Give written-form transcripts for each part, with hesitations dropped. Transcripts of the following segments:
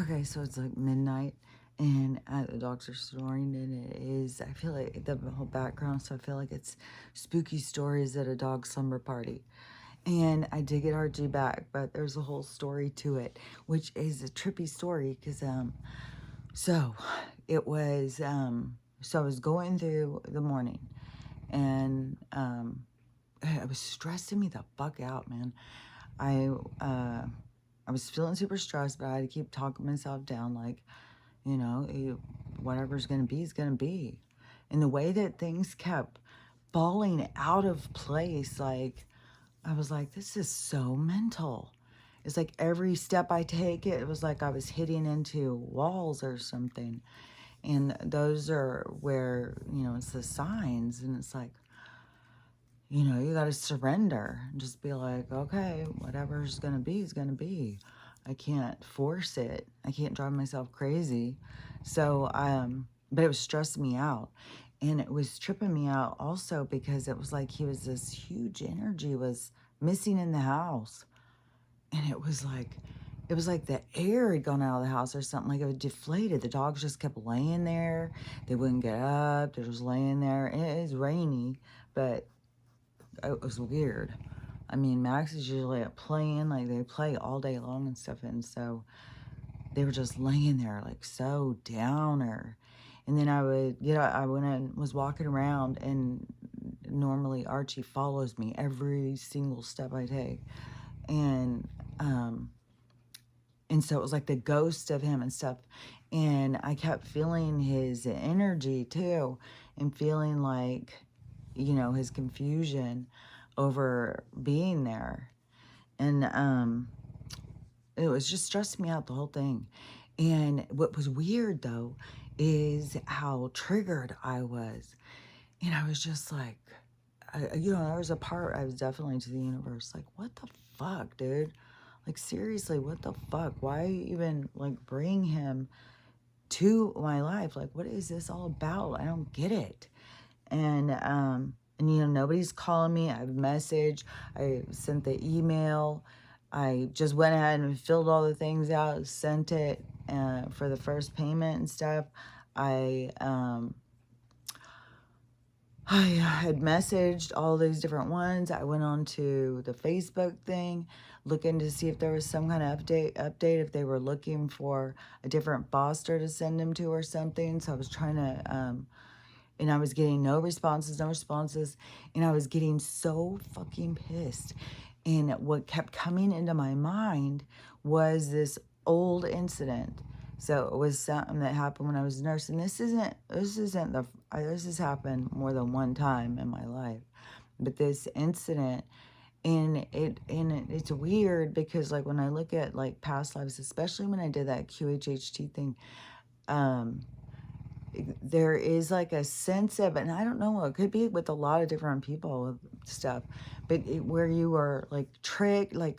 Okay, so it's like midnight and at the dogs are snoring, and it is, I feel like the whole background, so I feel like it's spooky stories at a dog slumber party. And I did get Archie back, but there's a whole story to it, which is a trippy story because, so it was, so I was going through the morning and, it was stressing me the fuck out, man. I, uh, I was feeling super stressed, but I had to keep talking myself down, like, whatever's going to be is going to be. And the way that things kept falling out of place, like, I was like, this is so mental. It's like every step I take, it was like I was hitting into walls or something. And those are where, it's the signs. And it's like, you got to surrender and just be like, okay, whatever's going to be is going to be. I can't force it. I can't drive myself crazy. So, but it was stressing me out. And it was tripping me out also because it was like this huge energy was missing in the house. And it was like the air had gone out of the house or something, like it was deflated. The dogs just kept laying there. They wouldn't get up. They're just laying there. And it is rainy, but it was weird. I mean, Max is usually up playing, like they play all day long and stuff, and so they were just laying there like so downer. And then I would get up, I went and was walking around, and normally Archie follows me every single step I take. And um and so it was like the ghost of him and stuff. And I kept feeling his energy too, and feeling like, his confusion over being there. And it was just stressing me out, the whole thing. And what was weird though is how triggered I was. And I was just like, there was a part I was definitely to the universe, like, what the fuck, dude? Like, seriously, what the fuck? Why even, like, bring him to my life? Like, what is this all about? I don't get it. And nobody's calling me. I've messaged. I sent the email. I just went ahead and filled all the things out, sent it for the first payment and stuff. I, I had messaged all these different ones. I went on to the Facebook thing, looking to see if there was some kind of update if they were looking for a different foster to send him to or something. So I was trying to, and I was getting no responses, and I was getting so fucking pissed. And what kept coming into my mind was this old incident. So it was something that happened when I was a nurse, and this has happened more than one time in my life. But this incident, it's weird because, like, when I look at like past lives, especially when I did that QHHT thing, there is like a sense of, and I don't know, it could be with a lot of different people with stuff, but where you are like tricked, like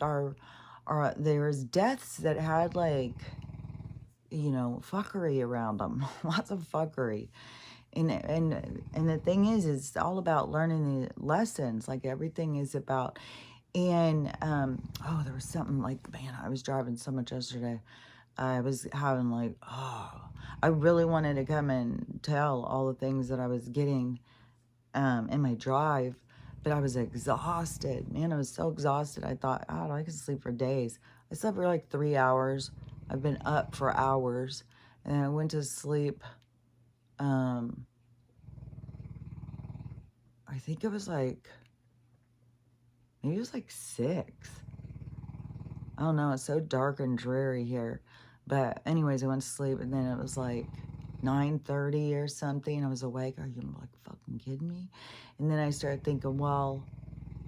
there's deaths that had like, fuckery around them, lots of fuckery. And the thing is, it's all about learning the lessons, like everything is about. And oh, there was something like, man, I was driving so much yesterday. I was having like, oh, I really wanted to come and tell all the things that I was getting in my drive, but I was exhausted. Man, I was so exhausted. I thought, oh, I could sleep for days. I slept for like 3 hours. I've been up for hours. And I went to sleep, um, I think it was like, maybe it was like 6. I don't know. It's so dark and dreary here. But anyways, I went to sleep, and then it was like 9:30 or something. I was awake. Are you like fucking kidding me? And then I started thinking, well,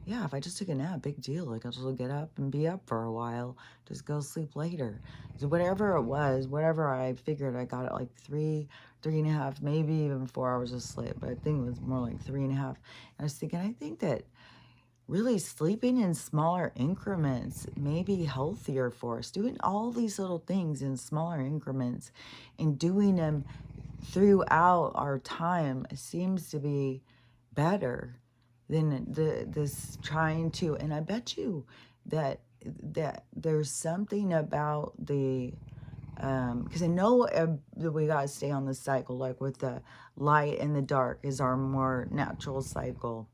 yeah, if I just took a nap, big deal. Like, I'll just get up and be up for a while. Just go sleep later. So whatever it was, whatever I figured, I got it like 3.5, maybe even 4 hours of sleep. But I think it was more like 3.5. And I was thinking, I think that really sleeping in smaller increments may be healthier for us. Doing all these little things in smaller increments and doing them throughout our time seems to be better than this trying to. And I bet you that there's something about the because I know that we got to stay on the cycle, like with the light and the dark is our more natural cycle.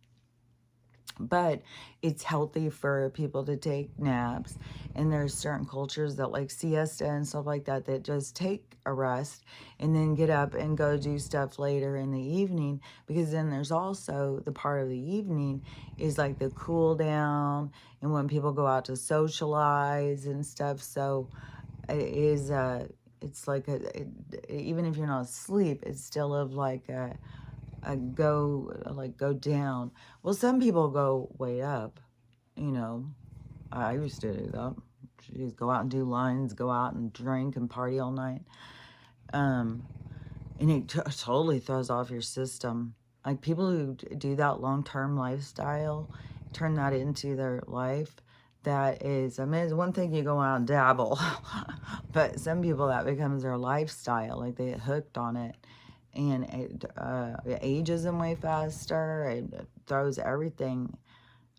But it's healthy for people to take naps, and there's certain cultures that like siesta and stuff like that that just take a rest and then get up and go do stuff later in the evening, because then there's also the part of the evening is like the cool down and when people go out to socialize and stuff. So it is it's like even if you're not asleep, it's still of like a go down. Well, some people go way up, you know. I used to do that. Jeez, go out and do lines, go out and drink and party all night. Um, and it totally throws off your system. Like people who do that long-term lifestyle, turn that into their life. That is, I mean, it's one thing you go out and dabble, but some people that becomes their lifestyle. Like they get hooked on it, and it ages them way faster. It throws everything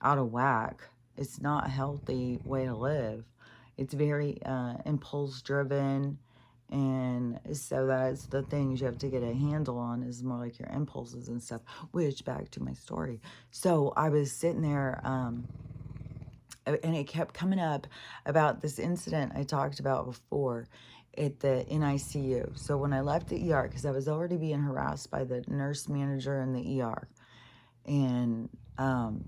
out of whack. It's not a healthy way to live. It's very impulse driven. And so that's the things you have to get a handle on, is more like your impulses and stuff. Which, back to my story. So I was sitting there, and it kept coming up about this incident I talked about before at the NICU. So when I left the ER, because I was already being harassed by the nurse manager in the ER, and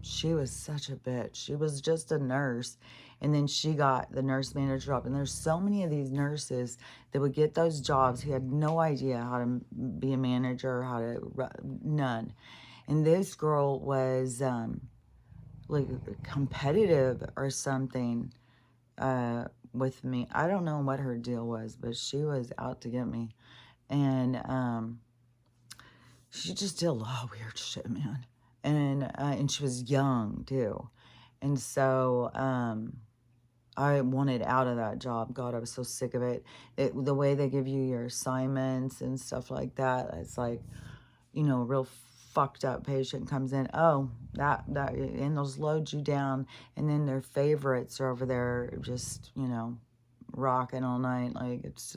she was such a bitch. She was just a nurse, and then she got the nurse manager job. And there's so many of these nurses that would get those jobs who had no idea how to be a manager, how to none. And this girl was like competitive or something with me. I don't know what her deal was, but she was out to get me. And she just did a lot of weird shit, man. And she was young too. And so I wanted out of that job. God, I was so sick of it. The way they give you your assignments and stuff like that, it's like, you know, a real fucked up patient comes in. Oh, and those load you down. And then their favorites are over there just, you know, rocking all night. Like, it's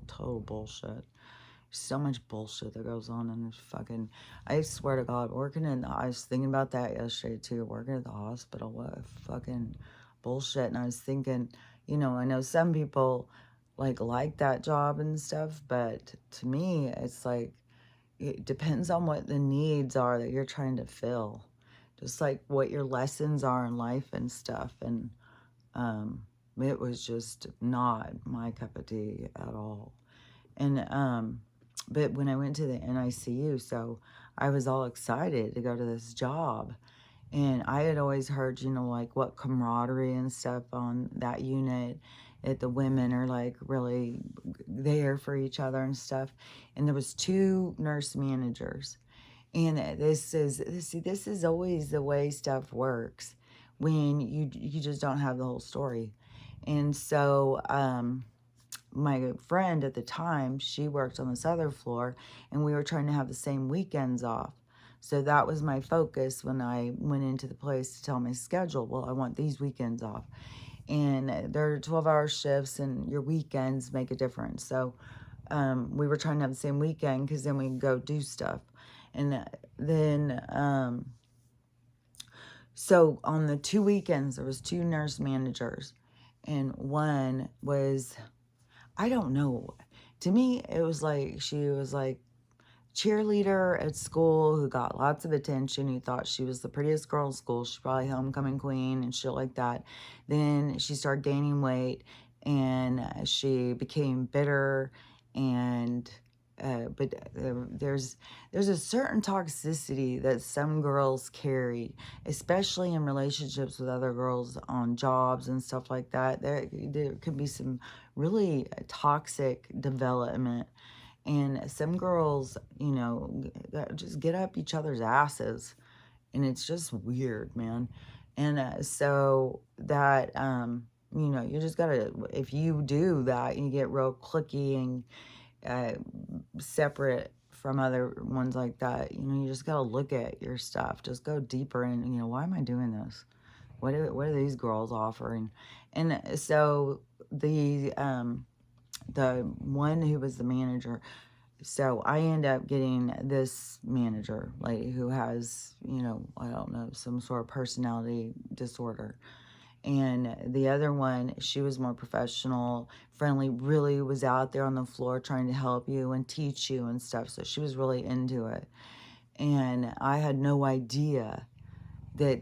total bullshit. So much bullshit that goes on in this fucking, I swear to God, I was thinking about that yesterday too, working at the hospital, what a fucking bullshit. And I was thinking, you know, I know some people like that job and stuff, but to me, it's like, it depends on what the needs are that you're trying to fill. Just like what your lessons are in life and stuff. And it was just not my cup of tea at all. And but when I went to the NICU, so I was all excited to go to this job. And I had always heard, you know, like what camaraderie and stuff on that unit, that the women are like really there for each other and stuff. And there was 2 nurse managers. And this is always the way stuff works when you just don't have the whole story. And so my friend at the time, she worked on this other floor, and we were trying to have the same weekends off. So that was my focus when I went into the place to tell my schedule. Well, I want these weekends off. And they're 12-hour shifts, and your weekends make a difference. So we were trying to have the same weekend because then we can go do stuff. And then, so on the 2 weekends, there was 2 nurse managers. And one was, I don't know. To me, it was like she was like cheerleader at school who got lots of attention, who thought she was the prettiest girl in school. She's probably homecoming queen and shit like that. Then she started gaining weight, and she became bitter. And but there's a certain toxicity that some girls carry, especially in relationships with other girls on jobs and stuff like that. There could be some really toxic development. And some girls, you know, just get up each other's asses. And it's just weird, man. And so that, you know, you just gotta, if you do that, you get real cliquey and separate from other ones like that, you know, you just gotta look at your stuff. Just go deeper in, you know, why am I doing this? What are these girls offering? And so the, the one who was the manager. So I end up getting this manager, lady, who has, I don't know, some sort of personality disorder. And the other one, she was more professional, friendly, really was out there on the floor trying to help you and teach you and stuff. So she was really into it. And I had no idea that,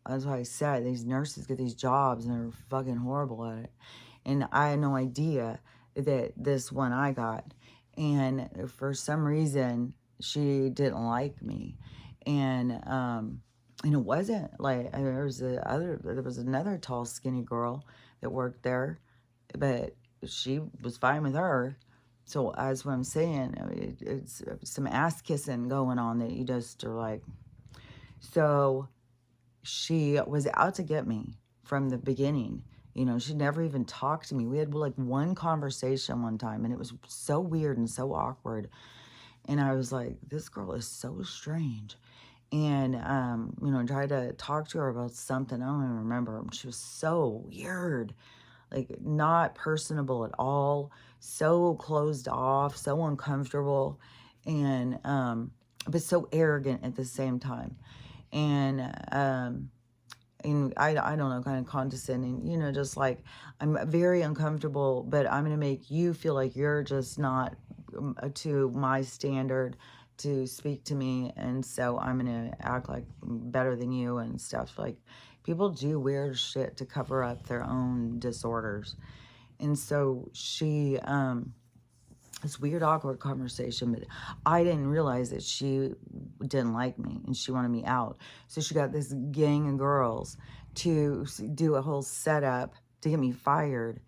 as I said, these nurses get these jobs and they're fucking horrible at it. And I had no idea that this one I got. And for some reason, she didn't like me. And it wasn't like there was another tall, skinny girl that worked there, but she was fine with her. So as what I'm saying, it's some ass kissing going on that you just are like. So she was out to get me from the beginning. She never even talked to me. We had like one conversation one time, and it was so weird and so awkward. And I was like, this girl is so strange. And, tried to talk to her about something. I don't even remember. She was so weird, like not personable at all, so closed off, so uncomfortable, and, but so arrogant at the same time. And I don't know, kind of condescending, just like, I'm very uncomfortable, but I'm going to make you feel like you're just not to my standard to speak to me. And so I'm going to act like better than you and stuff. Like, people do weird shit to cover up their own disorders. And so she, this weird, awkward conversation, but I didn't realize that she didn't like me and she wanted me out. So she got this gang of girls to do a whole setup to get me fired.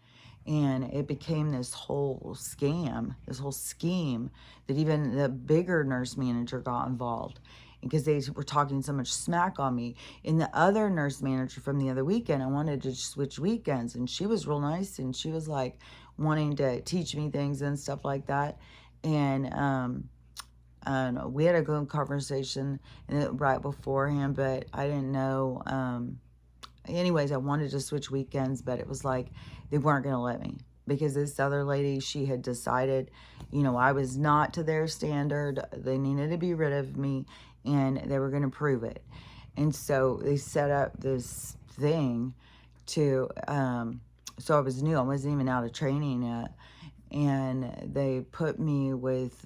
And it became this whole scam, this whole scheme that even the bigger nurse manager got involved because they were talking so much smack on me. And the other nurse manager from the other weekend, I wanted to switch weekends, and she was real nice, and she was like wanting to teach me things and stuff like that. And we had a good conversation right beforehand, but I didn't know. Anyways, I wanted to switch weekends, but it was like they weren't going to let me because this other lady, she had decided, I was not to their standard. They needed to be rid of me, and they were going to prove it. And so they set up this thing to, so I was new. I wasn't even out of training yet. And they put me with,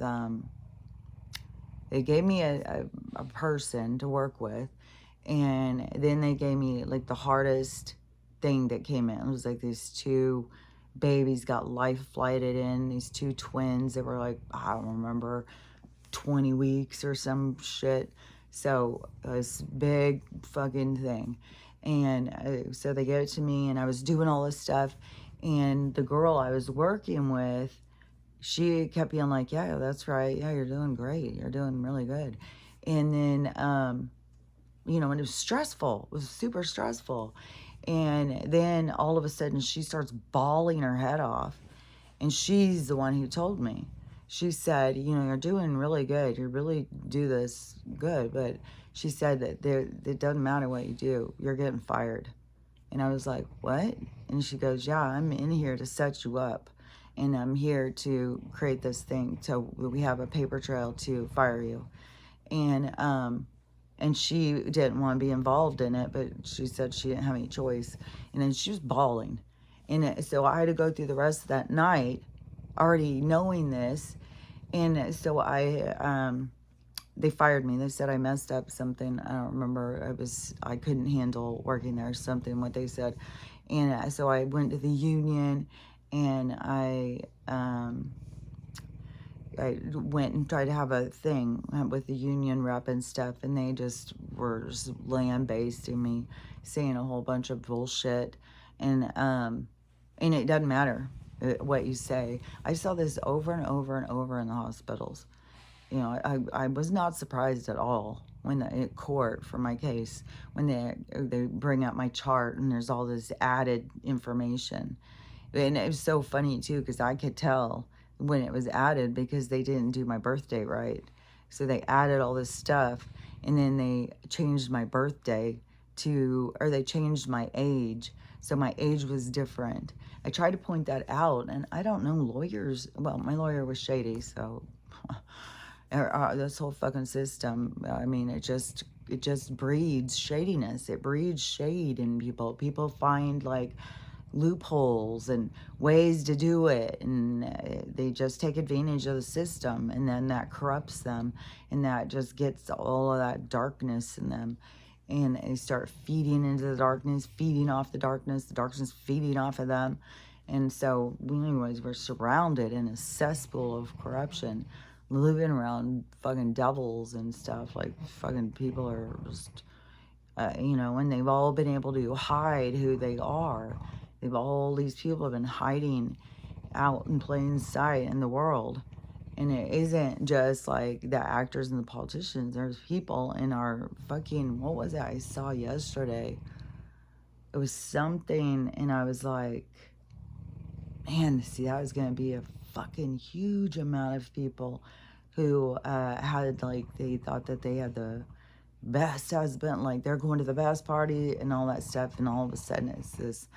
they gave me a person to work with. And then they gave me like the hardest thing that came in. It was like these two babies got life flighted in, these two twins that were like, I don't remember, 20 weeks or some shit. So this big fucking thing. And so they gave it to me, and I was doing all this stuff. And the girl I was working with, she kept being like, yeah, that's right. Yeah, you're doing great. You're doing really good. And then, and it was stressful. It was super stressful. And then all of a sudden she starts bawling her head off. And she's the one who told me. She said, you're doing really good. You really do this good. But she said that it doesn't matter what you do. You're getting fired. And I was like, what? And she goes, yeah, I'm in here to set you up. And I'm here to create this thing so we have a paper trail to fire you. And she didn't want to be involved in it, but she said she didn't have any choice. And then she was bawling. And so I had to go through the rest of that night already knowing this. And so they fired me. They said I messed up something. I don't remember. I couldn't handle working there or something, what they said. And so I went to the union, and I went and tried to have a thing with the union rep and stuff, and they just were just lambasting me, saying a whole bunch of bullshit. And it doesn't matter what you say. I saw this over and over and over in the hospitals. I was not surprised at all when at court for my case, when they bring up my chart and there's all this added information. And it was so funny too, because I could tell when it was added because they didn't do my birth date right. So they added all this stuff, and then they changed my birthday or they changed my age. So my age was different. I tried to point that out, and I don't know, lawyers, well, my lawyer was shady, so this whole fucking system, I mean, it just breeds shadiness. It breeds shade in people. People find like loopholes and ways to do it, and they just take advantage of the system, and then that corrupts them, and that just gets all of that darkness in them, and they start feeding into the darkness, feeding off the darkness feeding off of them. And so anyways, we're surrounded in a cesspool of corruption, living around fucking devils and stuff. Like fucking people are just and they've all been able to hide who they are. All these people have been hiding out in plain sight in the world. And it isn't just like the actors and the politicians. There's people in our fucking, what was it I saw yesterday? It was something, and I was like, man, see, that was going to be a fucking huge amount of people who had, like, they thought that they had the best husband, like they're going to the best party and all that stuff, and all of a sudden it's this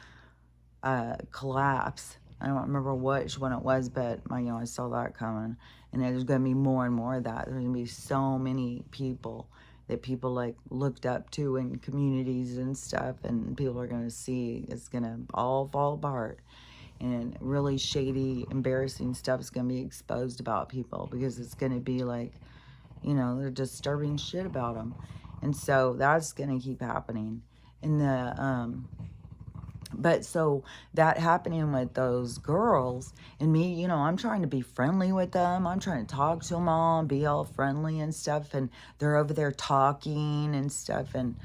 collapse. I don't remember which one it was, but I saw that coming, and there's going to be more and more of that. There's going to be so many people that people like looked up to in communities and stuff, and people are going to see it's going to all fall apart, and really shady, embarrassing stuff is going to be exposed about people, because it's going to be like, they're disturbing shit about them. And so that's going to keep happening. And but so that happening with those girls, and me, I'm trying to be friendly with them. I'm trying to talk to them all, be all friendly and stuff. And they're over there talking and stuff. And,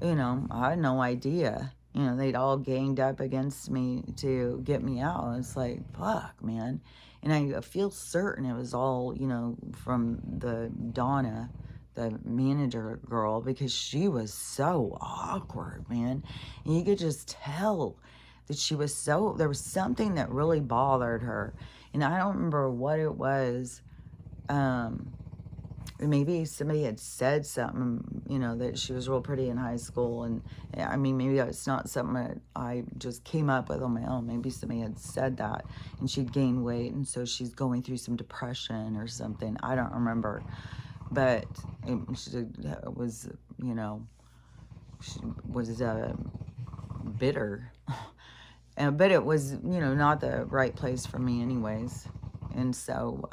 I had no idea. They'd all ganged up against me to get me out. It's like, fuck, man. And I feel certain it was all, from the Donna, the manager girl, because she was so awkward, man. And you could just tell that there was something that really bothered her. And I don't remember what it was. Maybe somebody had said something, that she was real pretty in high school. And I mean, maybe it's not something that I just came up with on my own. Maybe somebody had said that, and she'd gained weight, and so she's going through some depression or something. I don't remember. But she was, she was bitter. But it was, not the right place for me anyways. And so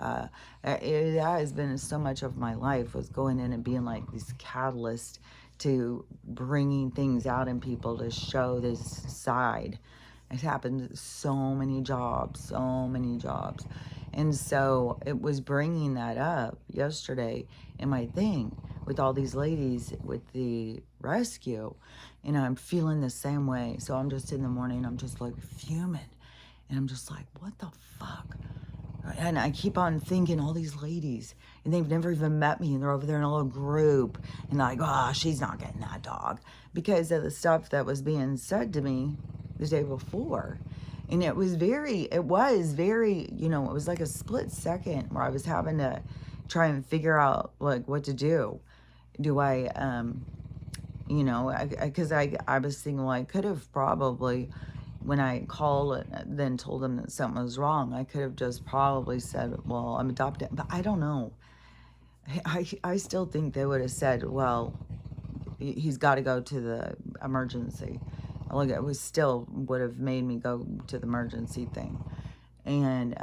that has been so much of my life, was going in and being like this catalyst to bringing things out in people to show this side. It happened so many jobs. And so it was bringing that up yesterday in my thing with all these ladies with the rescue. And I'm feeling the same way. So I'm just in the morning, I'm just like fuming. And I'm just like, what the fuck? And I keep on thinking all these ladies, and they've never even met me, and they're over there in a little group, and like, oh, she's not getting that dog, because of the stuff that was being said to me the day before. And it was very, it was like a split second where I was having to try and figure out like what to do. Do I, because I was thinking, well, I could have probably, when I called and then told them that something was wrong, I could have just probably said, well, I'm adopted. But I don't know. I still think they would have said, well, he's got to go to the emergency. Like, it was still would have made me go to the emergency thing. And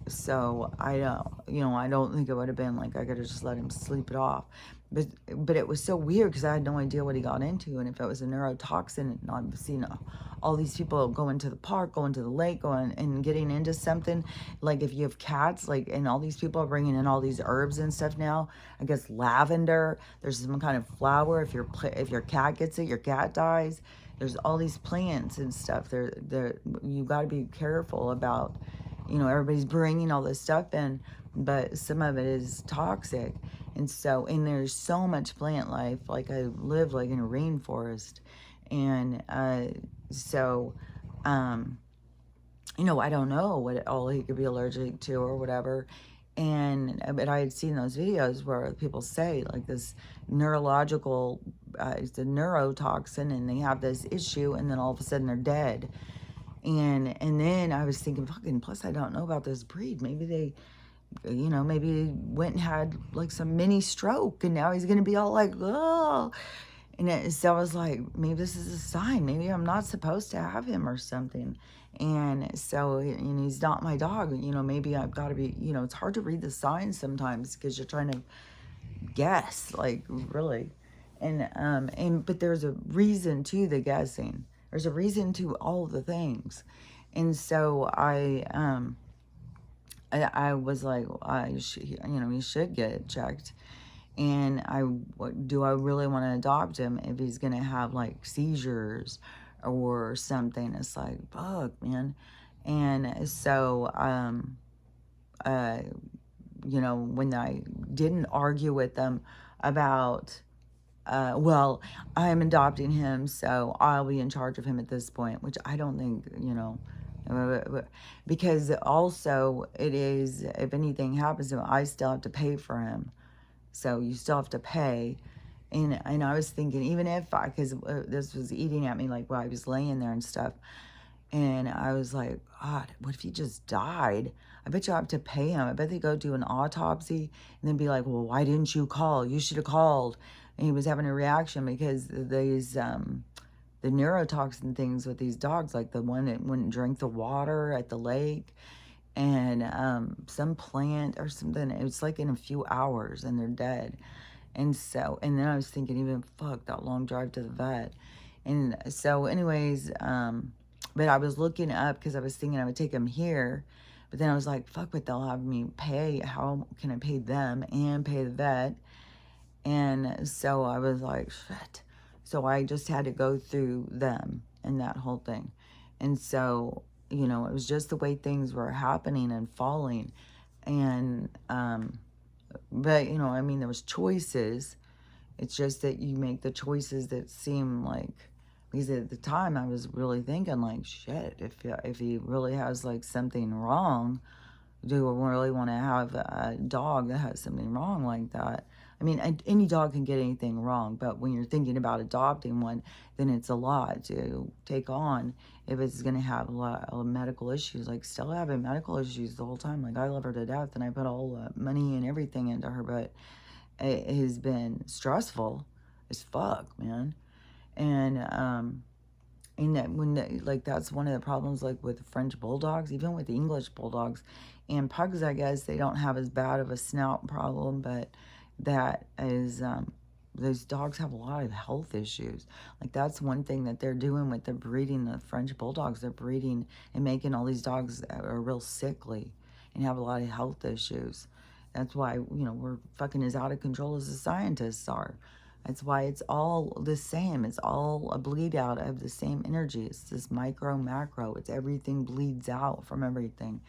so I don't think it would have been like I could have just let him sleep it off. But it was so weird, because I had no idea what he got into, and if it was a neurotoxin. And I've seen all these people going to the park, going to the lake, going and getting into something. Like if you have cats, like, and all these people are bringing in all these herbs and stuff now. I guess lavender. There's some kind of flower. If your cat gets it, your cat dies. There's all these plants and stuff. You got to be careful about. Everybody's bringing all this stuff in, but some of it is toxic. And there's so much plant life. Like, I live like in a rainforest. And I don't know what all he could be allergic to or whatever. And but I had seen those videos where people say like this neurological, it's a neurotoxin, and they have this issue, and then all of a sudden they're dead. And then I was thinking, fucking, plus I don't know about this breed. Maybe they, maybe he went and had like some mini stroke, and now he's gonna be all like, oh. So I was like, maybe this is a sign. Maybe I'm not supposed to have him or something. And so, and he's not my dog. Maybe I've got to be. It's hard to read the signs sometimes because you're trying to guess, like, really. But there's a reason to the guessing. There's a reason to all the things. And so I was like, you should get checked. And do I really want to adopt him if he's going to have like seizures or something? It's like, fuck, man. And so, when I didn't argue with them about, well, I'm adopting him, so I'll be in charge of him at this point, which I don't think, because also it is, if anything happens to him, I still have to pay for him. So you still have to pay. And I was thinking, even if because this was eating at me, like while I was laying there and stuff. And I was like, God, what if he just died? I bet you have to pay him. I bet they go do an autopsy and then be like, well, why didn't you call? You should have called. And he was having a reaction because these, the neurotoxin things with these dogs, like the one that wouldn't drink the water at the lake, and some plant or something. It was like in a few hours and they're dead. And then I was thinking, even fuck that long drive to the vet. And so anyways, but I was looking up because I was thinking I would take him here, but then I was like, fuck, but they'll have me pay. How can I pay them and pay the vet? And so I was like, shit. So I just had to go through them and that whole thing. And so, it was just the way things were happening and falling. And, but, there was choices. It's just that you make the choices that seem like, because at the time I was really thinking like, shit, if he really has like something wrong, do I really want to have a dog that has something wrong like that? I mean, any dog can get anything wrong, but when you're thinking about adopting one, then it's a lot to take on if it's going to have a lot of medical issues. Like, still having medical issues the whole time. Like, I love her to death, and I put all the money and everything into her, but it has been stressful as fuck, man. And that like that's one of the problems, like with French bulldogs, even with English bulldogs and pugs. I guess they don't have as bad of a snout problem, but that is those dogs have a lot of health issues. Like, that's one thing that they're doing with the breeding the French bulldogs. They're breeding and making all these dogs that are real sickly and have a lot of health issues. That's why, we're fucking as out of control as the scientists are. That's why it's all the same. It's all a bleed out of the same energy. It's this micro, macro. It's everything bleeds out from everything.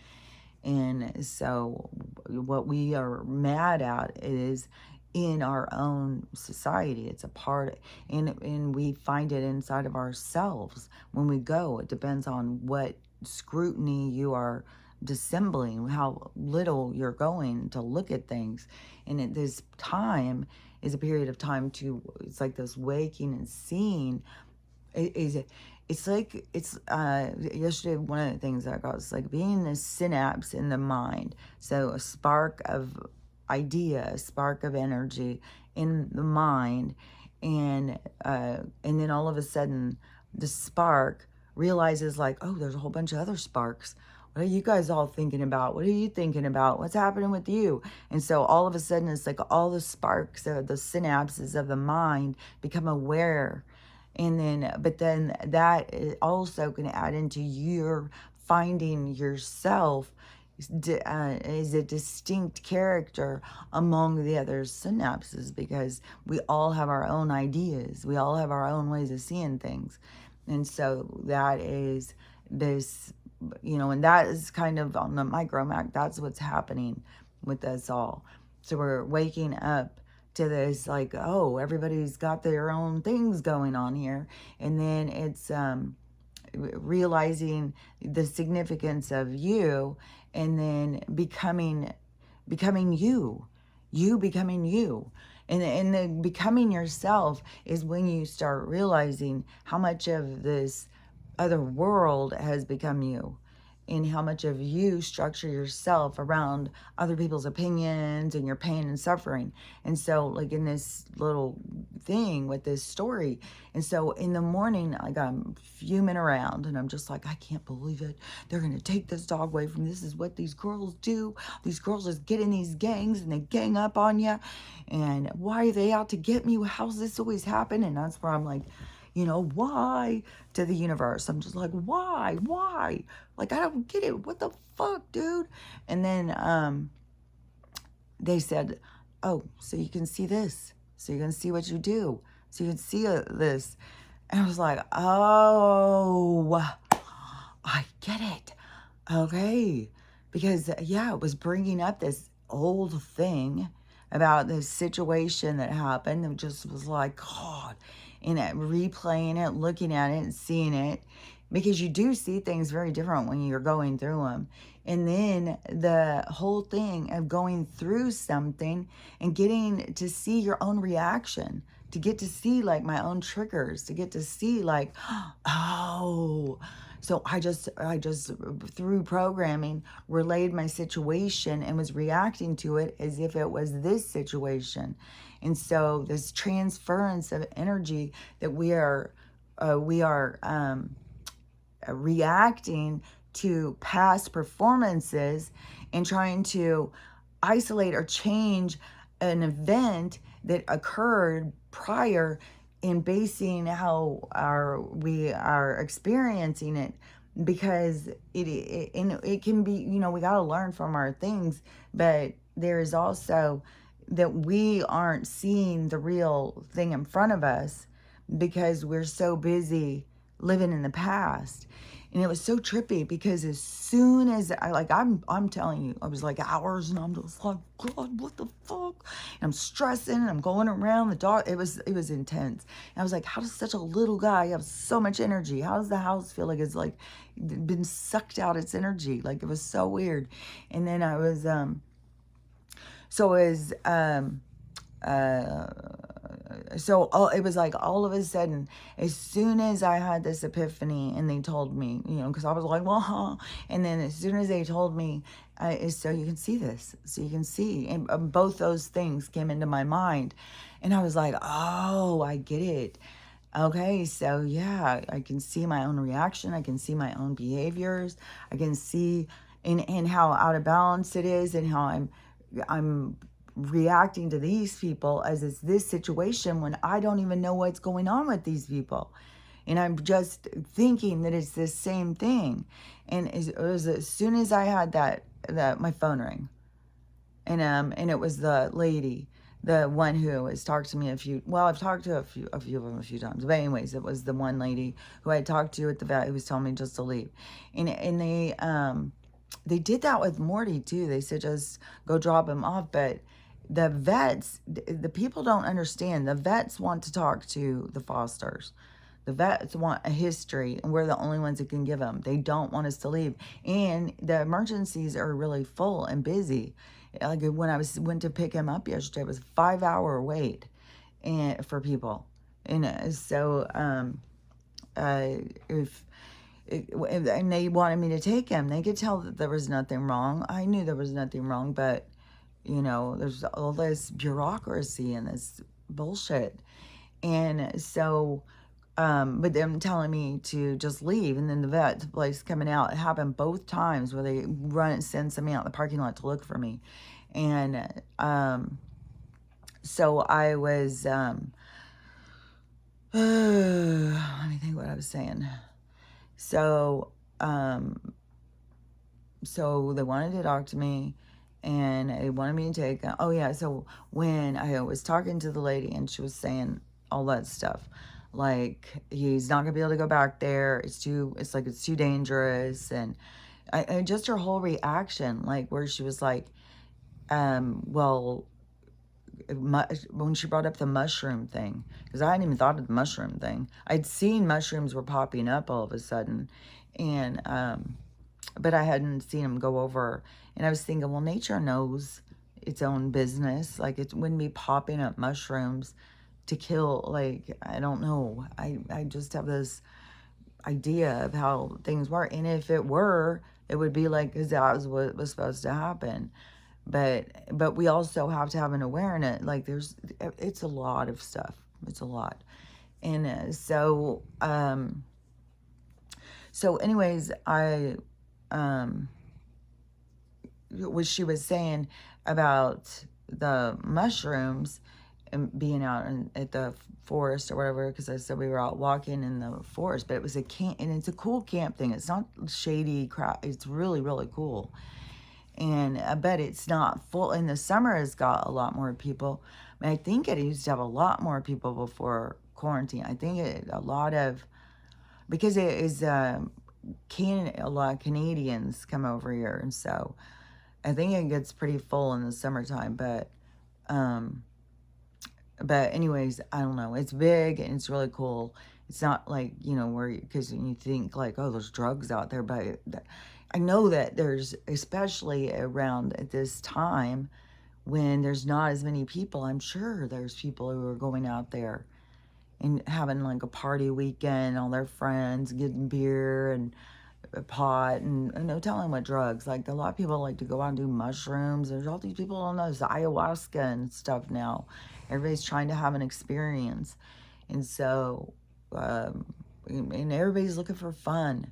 And so what we are mad at is in our own society. It's a part, and we find it inside of ourselves when we go. It depends on what scrutiny you are dissembling, how little you're going to look at things. And at this time is a period of time to, it's like this waking and seeing. It's like, yesterday, one of the things I got was like being a synapse in the mind. So a spark of idea, a spark of energy in the mind. And then all of a sudden the spark realizes like, oh, there's a whole bunch of other sparks. What are you guys all thinking about? What are you thinking about? What's happening with you? And so all of a sudden it's like all the sparks, the synapses of the mind become aware. And then, but then that is also going to add into your finding yourself as a distinct character among the other synapses, because we all have our own ideas. We all have our own ways of seeing things. And so that is this, and that is kind of on the micromac. That's what's happening with us all. So we're waking up to this, like, oh, everybody's got their own things going on here. And then it's realizing the significance of you, and then becoming becoming you becoming you. And the becoming yourself is when you start realizing how much of this other world has become you, and how much of you structure yourself around other people's opinions and your pain and suffering. And so, like in this little thing with this story, and so in the morning, like I'm fuming around and I'm just like, I can't believe it. They're going to take this dog away from me. This is what these girls do. These girls just get in these gangs and they gang up on you. And why are they out to get me? How's this always happen? And that's where I'm like, why, to the universe. I'm just like, why? Like, I don't get it. What the fuck, dude? And then they said, oh, so you can see this. So you can see what you do. So you can see this. And I was like, oh, I get it. Okay. Because, yeah, it was bringing up this old thing about this situation that happened. It just was like, God. And replaying it, looking at it and seeing it. Because you do see things very different when you're going through them. And then the whole thing of going through something and getting to see your own reaction, to get to see like my own triggers, to get to see like, oh, so I just through programming relayed my situation and was reacting to it as if it was this situation. And so this transference of energy that we are reacting to past performances and trying to isolate or change an event that occurred prior, in basing how we are experiencing it, because it can be, we got to learn from our things, but there is also that we aren't seeing the real thing in front of us because we're so busy living in the past. And it was so trippy because as soon as I'm telling you, I was like hours and I'm just like, God, what the fuck? And I'm stressing and I'm going around the dog. It was intense. And I was like, how does such a little guy have so much energy? How does the house feel like it's like been sucked out its energy? Like, it was so weird. And then I was, it was like all of a sudden, as soon as I had this epiphany and they told me, because I was like, well, huh. And then as soon as they told me, so you can see this, so you can see, and both those things came into my mind. And I was like, oh, I get it. Okay, so yeah, I can see my own reaction. I can see my own behaviors. I can see in how out of balance it is, and how I'm reacting to these people as it's this situation when I don't even know what's going on with these people. And I'm just thinking that it's the same thing. And it was as soon as I had that my phone rang. And it was the lady, the one who has talked to me I've talked to a few of them a few times. But anyways, it was the one lady who I talked to at the vet who was telling me just to leave. And they did that with Morty too. They said just go drop him off, but the vets, the people don't understand. The vets want to talk to the fosters. The vets want a history, and we're the only ones that can give them. They don't want us to leave. And the emergencies are really full and busy. Like when I went to pick him up yesterday, it was a 5-hour wait for people. And so and they wanted me to take him. They could tell that there was nothing wrong. I knew there was nothing wrong, but there's all this bureaucracy and this bullshit. And so, but them telling me to just leave, and then the vet place coming out. It happened both times where they send somebody out in the parking lot to look for me. And so I was, let me think what I was saying. So, so they wanted to talk to me. And they wanted me to take, so when I was talking to the lady and she was saying all that stuff, like, he's not gonna be able to go back there, it's too dangerous, and just her whole reaction, like, where she was like, when she brought up the mushroom thing, because I hadn't even thought of the mushroom thing. I'd seen mushrooms were popping up all of a sudden, and but I hadn't seen them go over. And I was thinking, well, nature knows its own business. Like, it wouldn't be popping up mushrooms to kill. Like, I don't know. I just have this idea of how things work. And if it were, it would be like, because that was what was supposed to happen. But we also have to have an awareness. Like, it's a lot of stuff. It's a lot. And so anyways, what she was saying about the mushrooms and being out at the forest or whatever, because I said we were out walking in the forest, but it was a camp, and it's a cool camp thing. It's not shady crap. It's really, really cool. And I bet it's not full. In the summer, it's got a lot more people. I mean, I think it used to have a lot more people before quarantine. I think because it is, a lot of Canadians come over here, and so I think it gets pretty full in the summertime. But anyways, I don't know. It's big and it's really cool. It's not like, because you think like, oh, there's drugs out there, but I know that there's, especially around at this time when there's not as many people, I'm sure there's people who are going out there and having like a party weekend, all their friends getting beer and pot and no telling what drugs. Like, a lot of people like to go out and do mushrooms. There's all these people on those ayahuasca and stuff now. Everybody's trying to have an experience. And so, and everybody's looking for fun.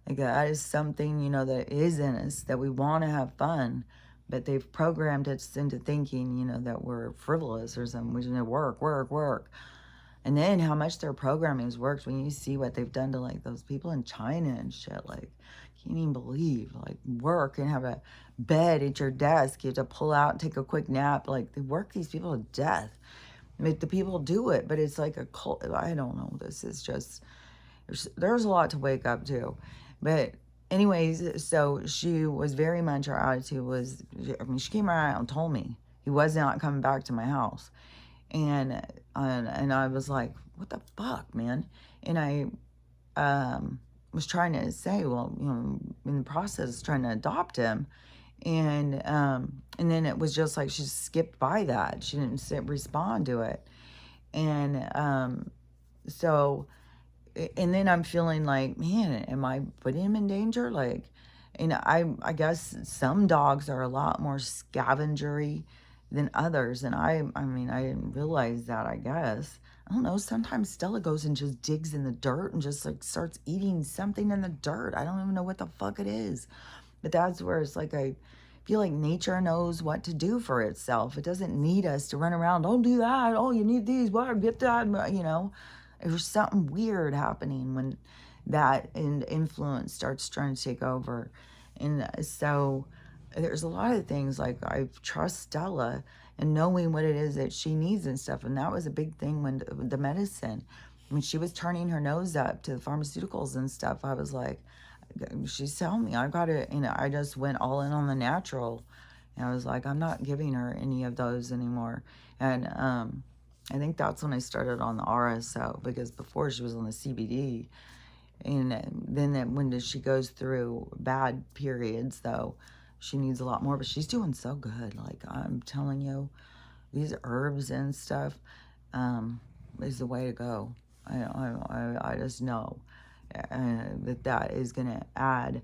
Like, that is something, that is in us, that we want to have fun. But they've programmed us into thinking, that we're frivolous or something. We just work, work, work. And then how much their programming's worked when you see what they've done to, like, those people in China and shit. Like, can't even believe, like, work and have a bed at your desk. You have to pull out and take a quick nap. Like, they work these people to death. Make the people do it, but it's like a cult. I don't know. This is just, there's a lot to wake up to. But anyways, so she was very much, her attitude was, I mean, she came right out and told me he was not coming back to my house. And I was like, what the fuck, man? And I was trying to say, well, in the process, trying to adopt him. And then it was just like she skipped by that. She didn't respond to it. And so, and then I'm feeling like, man, am I putting him in danger? Like, and I guess some dogs are a lot more scavengery than others. And I mean, I didn't realize that, I guess. I don't know. Sometimes Stella goes and just digs in the dirt and just like starts eating something in the dirt. I don't even know what the fuck it is. But that's where it's like, I feel like nature knows what to do for itself. It doesn't need us to run around. Don't do that. Oh, you need these. Well, get that. There's something weird happening when that influence starts trying to take over. And so there's a lot of things, like, I trust Stella and knowing what it is that she needs and stuff. And that was a big thing when the medicine, when she was turning her nose up to the pharmaceuticals and stuff, I was like, she's telling me I got to, I just went all in on the natural. And I was like, I'm not giving her any of those anymore. And I think that's when I started on the RSO, because before she was on the CBD. And then when she goes through bad periods, though, she needs a lot more. But she's doing so good. Like, I'm telling you, these herbs and stuff is the way to go. I just know that is going to add,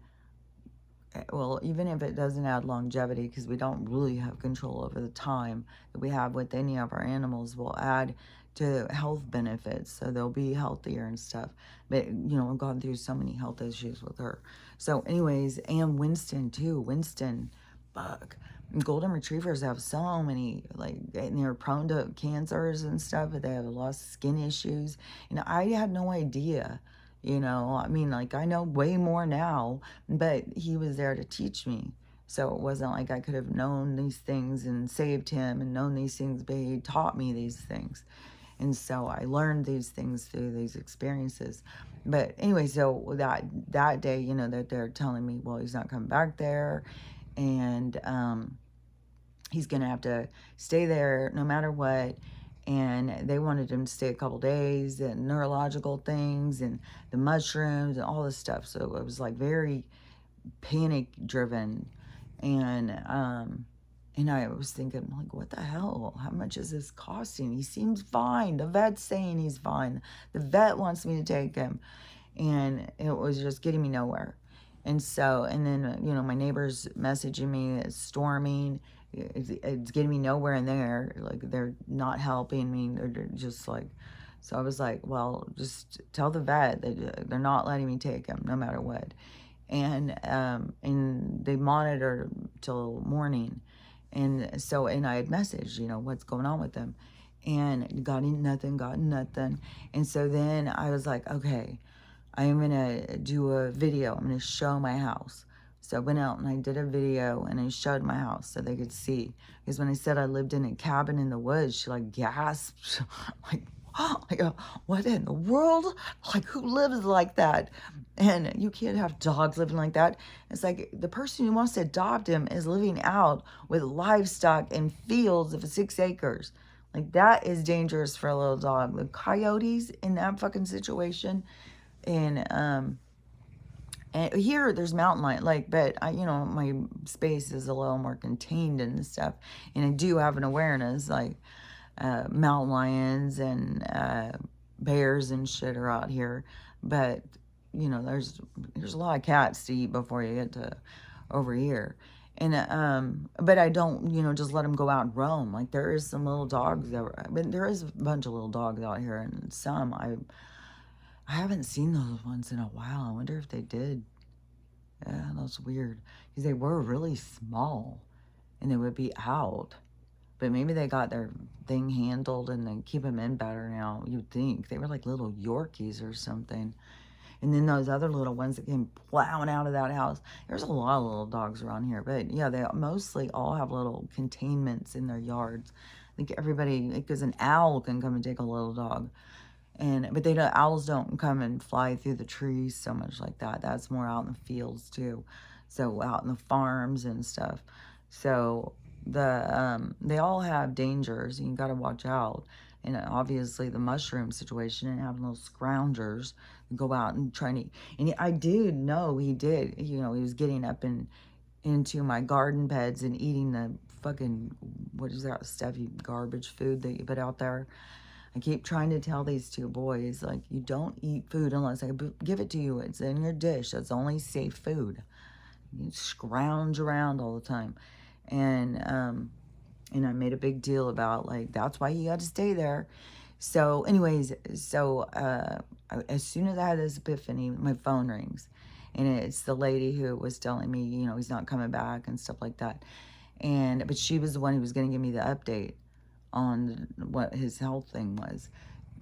well, even if it doesn't add longevity, because we don't really have control over the time that we have with any of our animals, will add to health benefits, so they'll be healthier and stuff. But I've gone through so many health issues with her. So anyways, and Winston too. Winston, fuck, golden retrievers have so many, like, and they're prone to cancers and stuff, but they have a lot of skin issues. I had no idea. I mean, like, I know way more now, but he was there to teach me. So it wasn't like I could have known these things and saved him and known these things, but he taught me these things. And so I learned these things through these experiences. But anyway, so that day, that they're telling me, well, he's not coming back there. And he's going to have to stay there no matter what. And they wanted him to stay a couple days, and neurological things and the mushrooms and all this stuff. So it was like very panic driven. And And I was thinking, like, what the hell? How much is this costing? He seems fine. The vet's saying he's fine. The vet wants me to take him. And it was just getting me nowhere. And so, and then, my neighbors messaging me, it's storming. It's getting me nowhere in there. Like, they're not helping me. They're just like, so I was like, well, just tell the vet that they're not letting me take him no matter what. And they monitored till morning. And so, and I had messaged, what's going on with them. And got nothing. And so then I was like, okay, I am going to do a video. I'm going to show my house. So I went out and I did a video and I showed my house so they could see. Because when I said I lived in a cabin in the woods, she like gasped. Like, I go, what in the world? Like, who lives like that? And you can't have dogs living like that. It's like the person who wants to adopt him is living out with livestock in fields of 6 acres. Like, that is dangerous for a little dog. The coyotes in that fucking situation. And here there's mountain lion, like, but my space is a little more contained and stuff. And I do have an awareness, like, mountain lions and bears and shit are out here, but there's a lot of cats to eat before you get to over here. And but I don't just let them go out and roam. Like, there is some little dogs there is a bunch of little dogs out here, and some I haven't seen those ones in a while. I wonder if they did. Yeah, that's weird, because they were really small and they would be out. But maybe they got their thing handled and they keep them in better now, you'd think. They were like little Yorkies or something. And then those other little ones that came plowing out of that house. There's a lot of little dogs around here. But yeah, they mostly all have little containments in their yards. I think everybody, because an owl can come and take a little dog. But owls don't come and fly through the trees so much like that. That's more out in the fields too. So out in the farms and stuff. So they all have dangers, and you got to watch out. And obviously the mushroom situation and having those scroungers go out and trying to, and I did know he did, he was getting up into my garden beds and eating the fucking, what is that stuffy garbage food that you put out there. I keep trying to tell these two boys, like, you don't eat food unless I give it to you. It's in your dish. That's only safe food. You scrounge around all the time. And I made a big deal about, like, that's why you got to stay there. So anyways, as soon as I had this epiphany, my phone rings. And it's the lady who was telling me, he's not coming back and stuff like that. But she was the one who was going to give me the update on what his health thing was.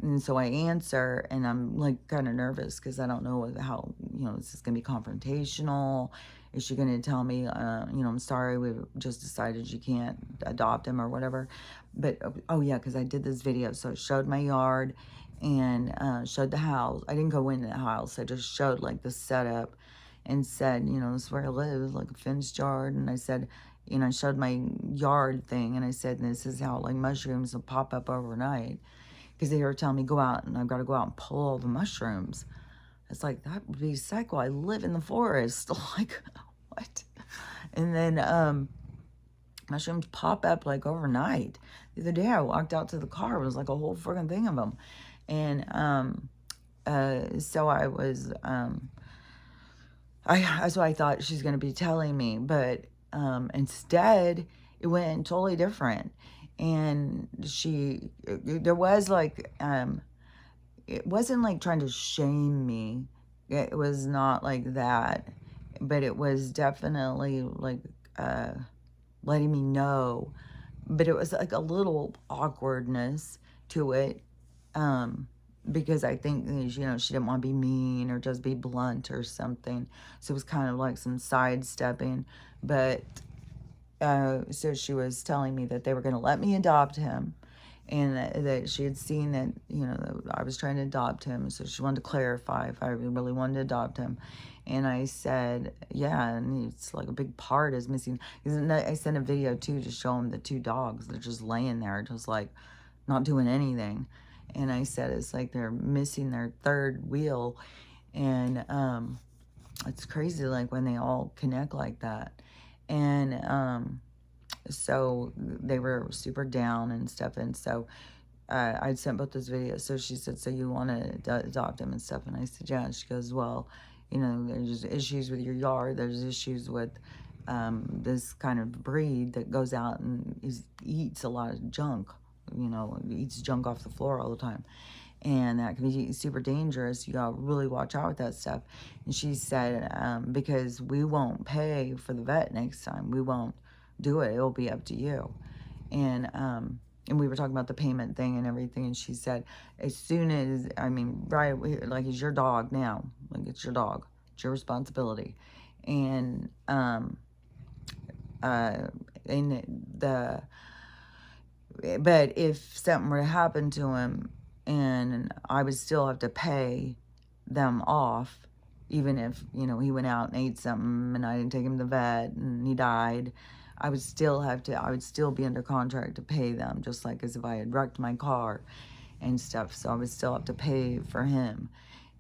And so I answer, and I'm like kind of nervous because I don't know how, is this going to be confrontational? Is she going to tell me, I'm sorry, we've just decided you can't adopt him or whatever? But, oh yeah, because I did this video. So it showed my yard and showed the house. I didn't go into the house. I just showed like the setup and said, this is where I live, like a fenced yard. And I said, I showed my yard thing, and I said, this is how, like, mushrooms will pop up overnight. Because they were telling me, go out, and I've got to go out and pull all the mushrooms. It's like, that would be psycho. I live in the forest. Like, what? And then mushrooms pop up, like, overnight. The other day, I walked out to the car. It was like a whole friggin' thing of them. And so I was, that's what I thought she's going to be telling me. But instead, it went totally different. And there was like, it wasn't like trying to shame me. It was not like that. But it was definitely like letting me know. But it was like a little awkwardness to it. Because I think, she didn't want to be mean or just be blunt or something. So it was kind of like some sidestepping. But, so she was telling me that they were going to let me adopt him. And that she had seen that, that I was trying to adopt him. So she wanted to clarify if I really wanted to adopt him. And I said, yeah, and it's like a big part is missing. I sent a video, too, to show him the 2 dogs. They're just laying there, just like not doing anything. And I said, it's like they're missing their 3rd wheel. And it's crazy, like, when they all connect like that. And so they were super down and stuff. And so I'd sent both those videos. So she said, so you want to adopt him and stuff? And I said, yeah. She goes, well, you know, there's issues with your yard. There's issues with this kind of breed that goes out and eats a lot of junk. You know, eats junk off the floor all the time. And that can be super dangerous. You gotta really watch out with that stuff. And she said, because we won't pay for the vet next time. We won't do it. It'll be up to you. And we were talking about the payment thing and everything. And she said, as soon as, I mean, right, like it's your dog now. Like it's your dog. It's your responsibility. And, in the, but if something were to happen to him and I would still have to pay them off, even if, you know, he went out and ate something and I didn't take him to the vet and he died, I would still be under contract to pay them, just like as if I had wrecked my car and stuff. So I would still have to pay for him.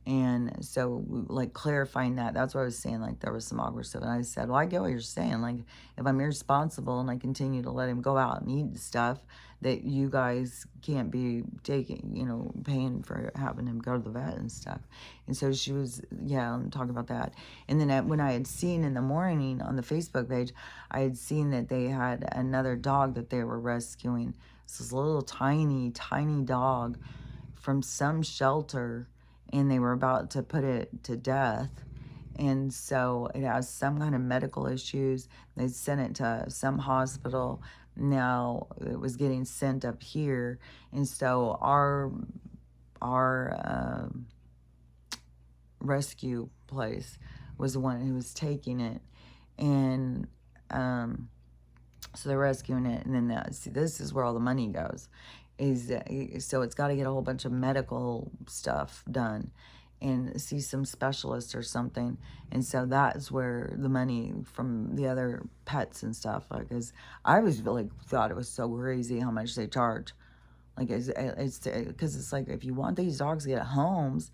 And so, like, clarifying that's what I was saying, like, there was some awkward stuff. And I said, well, I get what you're saying. Like, if I'm irresponsible and I continue to let him go out and eat stuff, that you guys can't be taking, you know, paying for having him go to the vet and stuff. And so she was, yeah, I'm talking about that. And then when I had seen in the morning on the Facebook page, I had seen that they had another dog that they were rescuing. This little tiny, tiny dog from some shelter, and they were about to put it to death. And so it has some kind of medical issues. They sent it to some hospital. Now it was getting sent up here. And so our rescue place was the one who was taking it. And so they're rescuing it. And then see, this is where all the money goes. So it's got to get a whole bunch of medical stuff done and see some specialist or something. And so that's where the money from the other pets and stuff, because I was really thought it was so crazy how much they charge. Like, it's because it's like, if you want these dogs to get homes,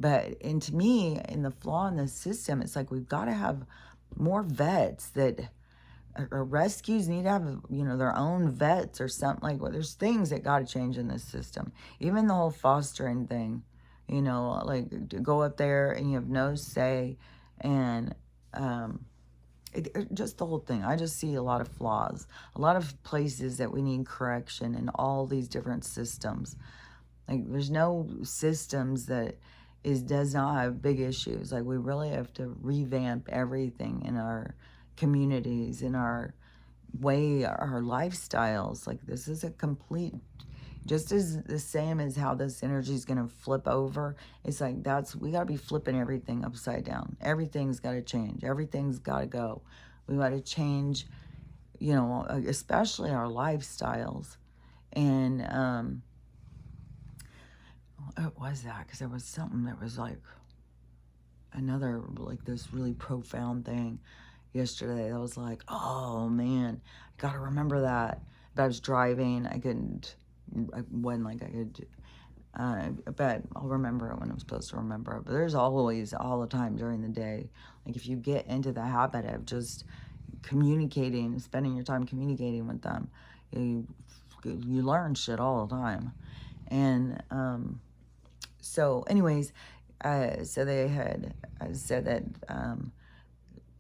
and to me, in the flaw in the system, it's like we've got to have more vets that, or rescues need to have, you know, their own vets or something. Like, well, there's things that got to change in this system. Even the whole fostering thing, you know, like, to go up there and you have no say, and just the whole thing. I just see a lot of flaws, a lot of places that we need correction in all these different systems. Like, there's no systems that does not have big issues. Like, we really have to revamp everything in our communities, in our way, our lifestyles. Like, this is a complete, just as the same as how this energy is going to flip over. It's like, we got to be flipping everything upside down. Everything's got to change. Everything's got to go. We got to change, you know, especially our lifestyles. And what was that? Because there was something that was like another, like, this really profound thing yesterday. I was like, oh man, I gotta remember that. But I was driving, I could, but I'll remember it when I'm supposed to remember it. But there's always, all the time during the day, like, if you get into the habit of just communicating, spending your time communicating with them, you learn shit all the time. And so anyways, so they had said that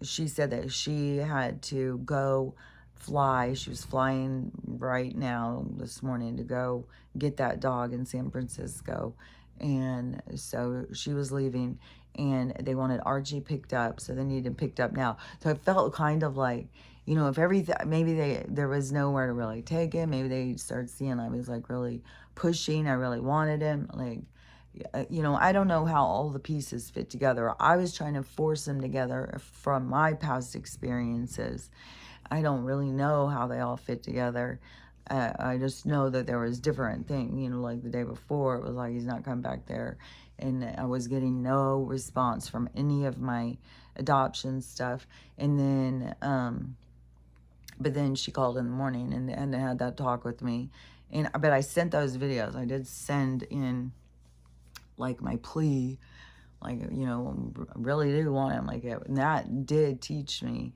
she said that she had to go fly. She was flying right now this morning to go get that dog in San Francisco. And so she was leaving, and they wanted Archie picked up, so they needed him picked up now. So I felt kind of like, you know, if everything, maybe there was nowhere to really take him. Maybe they started seeing I was like really pushing. I really wanted him. Like, you know, I don't know how all the pieces fit together. I was trying to force them together from my past experiences. I don't really know how they all fit together. I just know that there was different things, you know, like the day before, it was like, he's not coming back there. And I was getting no response from any of my adoption stuff. And then, but then she called in the morning and had that talk with me. But I sent those videos. I did send in, like, my plea, like, you know, I really do want him, like, and that did teach me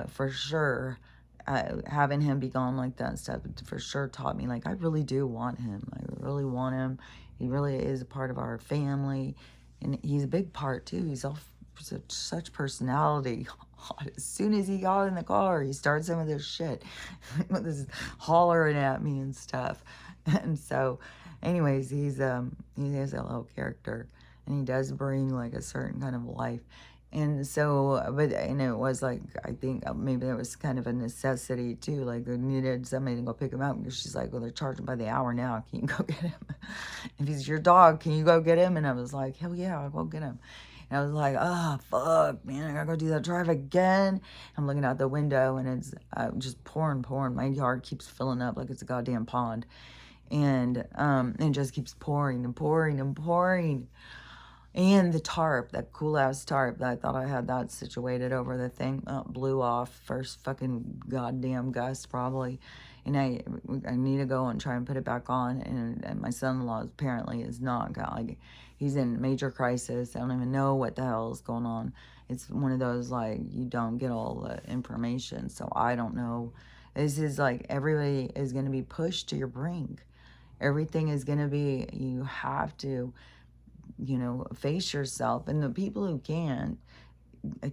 for sure having him be gone like that and stuff for sure taught me, like, I really do want him. I really want him. He really is a part of our family. And he's a big part, too. He's all such personality. As soon as he got in the car, he starts some of this shit. With this hollering at me and stuff. And so, anyways, he is a little character. And he does bring, like, a certain kind of life. And so, and it was like, I think maybe that was kind of a necessity too. Like, I needed somebody to go pick him up because she's like, well, they're charging by the hour now. Can you go get him? If he's your dog, can you go get him? And I was like, hell yeah, I'll go get him. And I was like, oh, fuck, man, I gotta go do that drive again. I'm looking out the window and it's just pouring. My yard keeps filling up like it's a goddamn pond. And it just keeps pouring and pouring and pouring. And the tarp, that cool-ass tarp, I thought I had that situated over the thing, blew off first fucking goddamn gust probably. And I need to go and try and put it back on. And my son-in-law apparently is not, like, he's in major crisis. I don't even know what the hell is going on. It's one of those, like, you don't get all the information, so I don't know. This is like, everybody is going to be pushed to your brink. Everything is going to be, you have to, face yourself. And the people who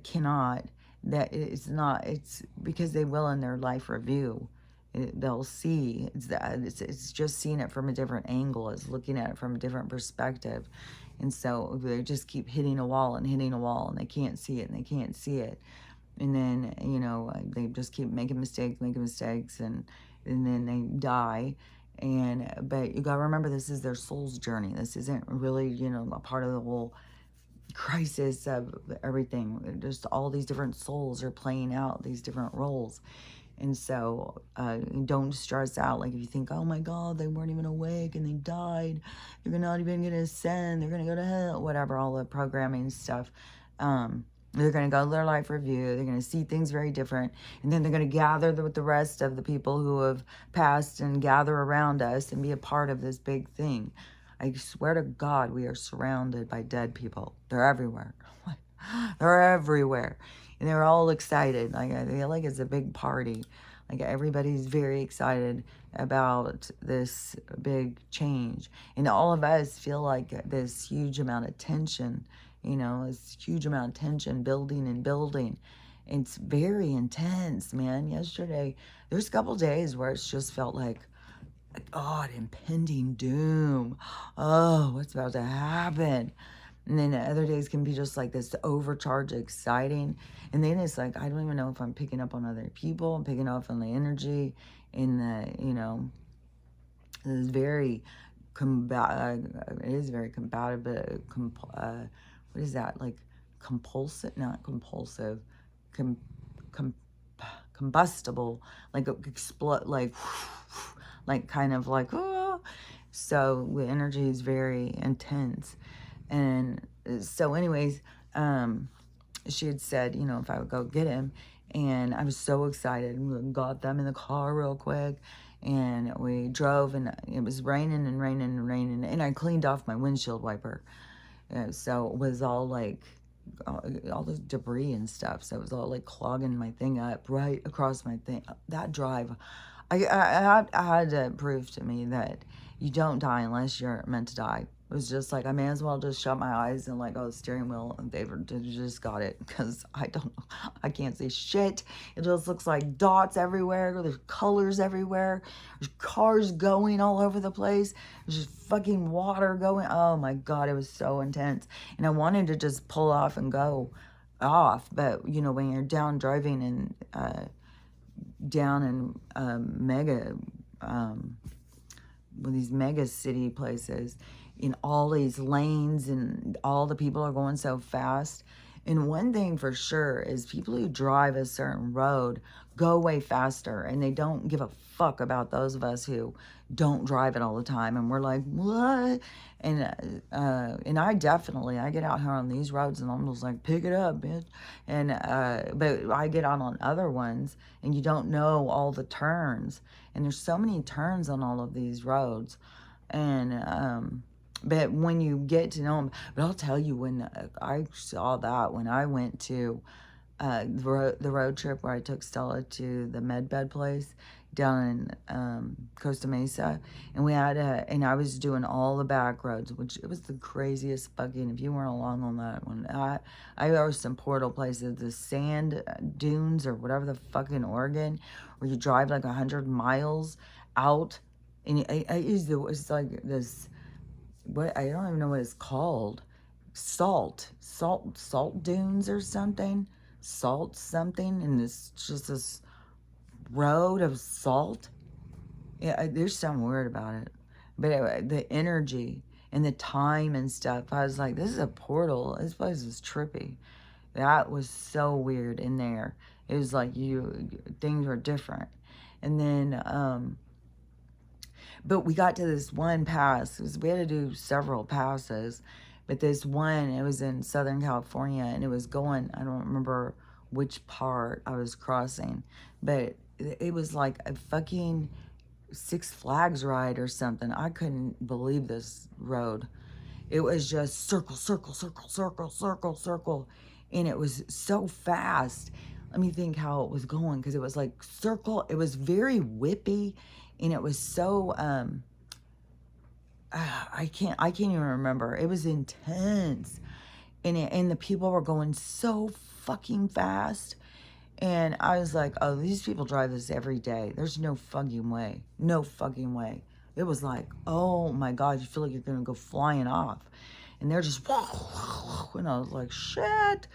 cannot, that it's because they will in their life review. They'll see, it's just seeing it from a different angle. It's looking at it from a different perspective. And so they just keep hitting a wall and hitting a wall, and they can't see it and they can't see it. And then, they just keep making mistakes, and then they die. But you gotta remember, this is their soul's journey. This isn't really, a part of the whole crisis of everything. Just all these different souls are playing out these different roles. And so don't stress out. Like, if you think, oh my God, they weren't even awake and they died, they're not even going to ascend, they're going to go to hell, whatever, all the programming stuff. They're going to go to their life review. They're going to see things very different. And then they're going to gather with the rest of the people who have passed and gather around us and be a part of this big thing. I swear to God, we are surrounded by dead people. They're everywhere. They're everywhere. And they're all excited. Like, I feel like it's a big party. Like, everybody's very excited about this big change. And all of us feel like this huge amount of tension, this huge amount of tension building and building. It's very intense, man. Yesterday, there's a couple days where it's just felt like, God, impending doom. Oh, what's about to happen? And then the other days can be just like this overcharged, exciting. And then it's like, I don't even know if I'm picking up on other people. I'm picking up on the energy in the, it's very, it is very combative, what is that? Like compulsive, not compulsive, combustible, like explode, like kind of like, oh. So the energy is very intense. And so anyways, she had said, if I would go get him, and I was so excited. We got them in the car real quick, and we drove, and it was raining and raining and raining, and I cleaned off my windshield wiper. So it was all like, all the debris and stuff. So it was all like clogging my thing up right across my thing. That drive, I had to prove to me that you don't die unless you're meant to die. It was just like, I may as well just shut my eyes and like, oh, the steering wheel, and they just got it, because I can't see shit. It just looks like dots everywhere. There's colors everywhere. There's cars going all over the place. There's just fucking water going. Oh my God, it was so intense. And I wanted to just pull off and go off. But, when you're down driving and down in these mega city places, in all these lanes, and all the people are going so fast. And one thing for sure is, people who drive a certain road go way faster, and they don't give a fuck about those of us who don't drive it all the time. And we're like, what? And I get out here on these roads and I'm just like, pick it up, bitch. And but I get out on other ones, and you don't know all the turns, and there's so many turns on all of these roads. And but when you get to know them, but I'll tell you, when I saw that, when I went to the road trip where I took Stella to the med bed place down in Costa Mesa, and and I was doing all the back roads, which it was the craziest fucking. If you weren't along on that one, I there was some portal places, the sand dunes or whatever the fucking Oregon, where you drive like 100 miles out, and it's like this. What I don't even know what it's called. Salt dunes or something, salt something, and it's just this road of salt. Yeah, there's something weird about it, but anyway, the energy and the time and stuff, I was like, this is a portal. This place is trippy. That was so weird in there. It was like things were different. And then but we got to this one pass. We had to do several passes, but this one, it was in Southern California, and it was going, I don't remember which part I was crossing, but it was like a fucking Six Flags ride or something. I couldn't believe this road. It was just circle, circle, circle, circle, circle, circle, and it was so fast. Let me think how it was going, because it was like circle. It was very whippy, and it was so I can't even remember. It was intense, and the people were going so fucking fast, and I was like, oh, these people drive this every day. There's no fucking way, no fucking way. It was like, oh my god, you feel like you're gonna go flying off, and they're just and I was like, shit.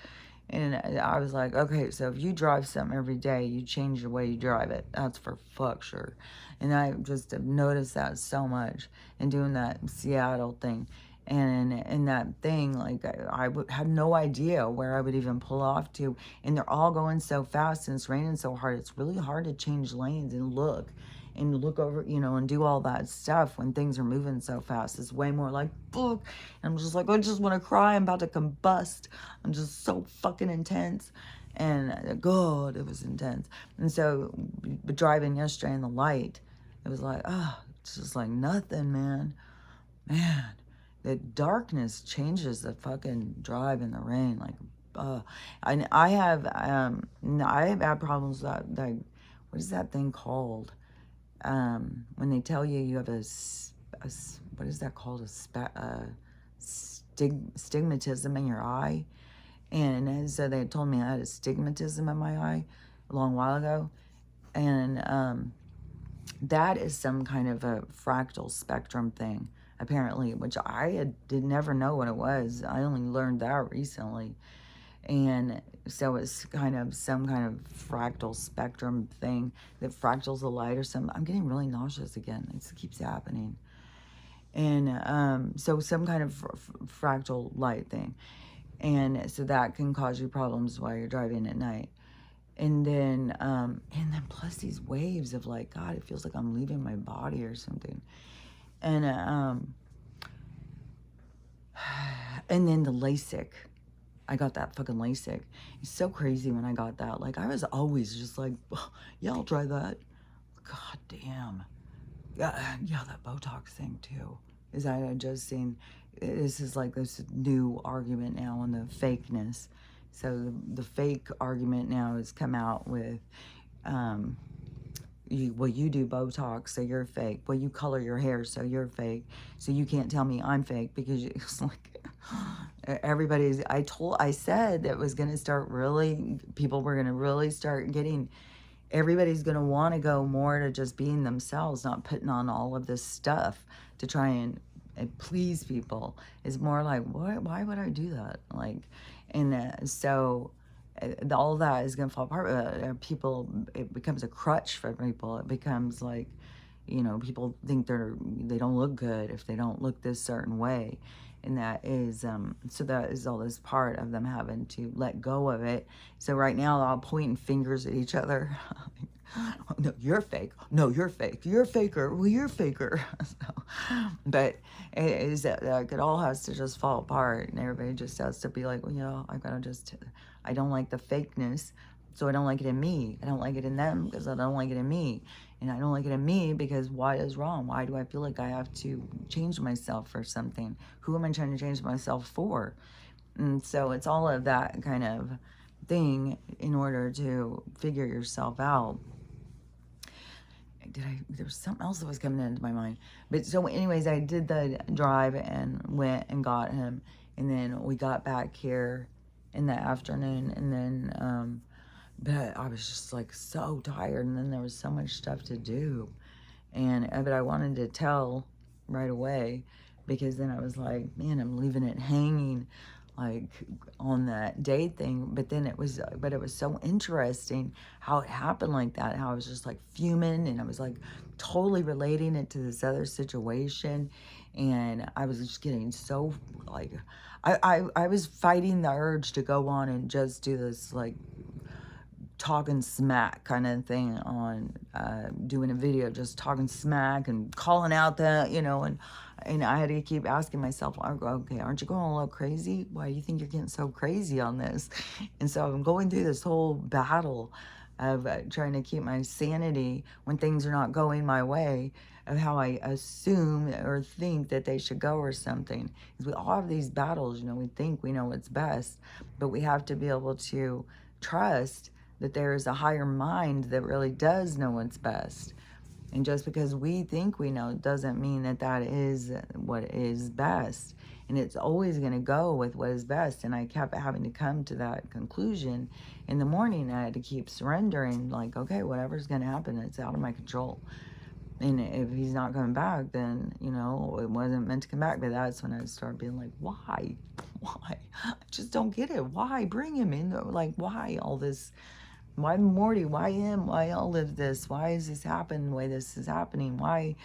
And I was like, okay, so if you drive something every day, you change the way you drive it. That's for fuck sure. And I just have noticed that so much in doing that Seattle thing. And in that thing, like, had no idea where I would even pull off to. And they're all going so fast, and it's raining so hard. It's really hard to change lanes and look over, and do all that stuff when things are moving so fast. It's way more like, fuck. And I'm just like, I just want to cry. I'm about to combust. I'm just so fucking intense. And God, it was intense. And so, but driving yesterday in the light, it was like, it's just like nothing, man. Man, the darkness changes the fucking drive in the rain. Like, I have had problems that what is that thing called? When they tell you have what is that called? Stigmatism in your eye. And so they told me I had a stigmatism in my eye a long while ago. And that is some kind of a fractal spectrum thing, apparently, which I did never know what it was. I only learned that recently. And so it's kind of some kind of fractal spectrum thing that fractals the light or something. I'm getting really nauseous again. It keeps happening. And so some kind of fractal light thing. And so that can cause you problems while you're driving at night. And then plus these waves of like, God, it feels like I'm leaving my body or something. And then the LASIK. I got that fucking LASIK. It's so crazy when I got that. Like, I was always just like, yeah, I'll try that. God damn. Yeah, that Botox thing too. Is I had just seen, this is like this new argument now on the fakeness. So the fake argument now has come out with, you do Botox, so you're fake. Well, you color your hair, so you're fake. So you can't tell me I'm fake, because it's like everybody's. I said that was going to start really. People were going to really start getting. Everybody's going to want to go more to just being themselves, not putting on all of this stuff to try and please people. It's more like, what? Why would I do that? Like, and so all that is going to fall apart. People, it becomes a crutch for people. It becomes like, people think they don't look good if they don't look this certain way. And that is, so that is all this part of them having to let go of it. So right now, they're all pointing fingers at each other. No, you're fake. No, you're fake. You're a faker. Well, you're a faker. But it is like it all has to just fall apart, and everybody just has to be like, well, I don't like the fakeness, so I don't like it in me. I don't like it in them because I don't like it in me. And I don't like it in me because why is wrong? Why do I feel like I have to change myself for something? Who am I trying to change myself for? And so it's all of that kind of thing in order to figure yourself out. There was something else that was coming into my mind. But so anyways, I did the drive and went and got him. And then we got back here in the afternoon. And then, but I was just like so tired. And then there was so much stuff to do. And, but I wanted to tell right away, because then I was like, man, I'm leaving it hanging like on that date thing. But then it was so interesting how it happened like that, how I was just like fuming, and I was like totally relating it to this other situation. And I was just getting so like, I was fighting the urge to go on and just do this like talking smack kind of thing on doing a video, just talking smack and calling out the, and I had to keep asking myself, okay, aren't you going a little crazy? Why do you think you're getting so crazy on this? And so I'm going through this whole battle of trying to keep my sanity when things are not going my way, of how I assume or think that they should go or something. Because we all have these battles, we think we know what's best, but we have to be able to trust that there is a higher mind that really does know what's best. And just because we think we know doesn't mean that that is what is best. And it's always going to go with what is best. And I kept having to come to that conclusion. In the morning, I had to keep surrendering, like, okay, whatever's going to happen, it's out of my control. And if he's not coming back, then, it wasn't meant to come back. But that's when I started being like, why? Why? I just don't get it. Why bring him in? Like, why all this? Why Morty? Why him? Why all of this? Why is this happening the way this is happening? Why?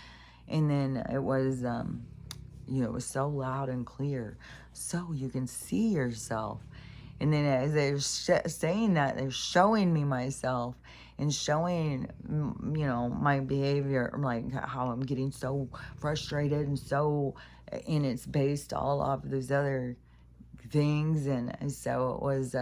And then it was, it was so loud and clear. So you can see yourself. And then as they're saying that, they're showing me myself and showing, my behavior, like how I'm getting so frustrated and so, and it's based all off of those other things. And so it was,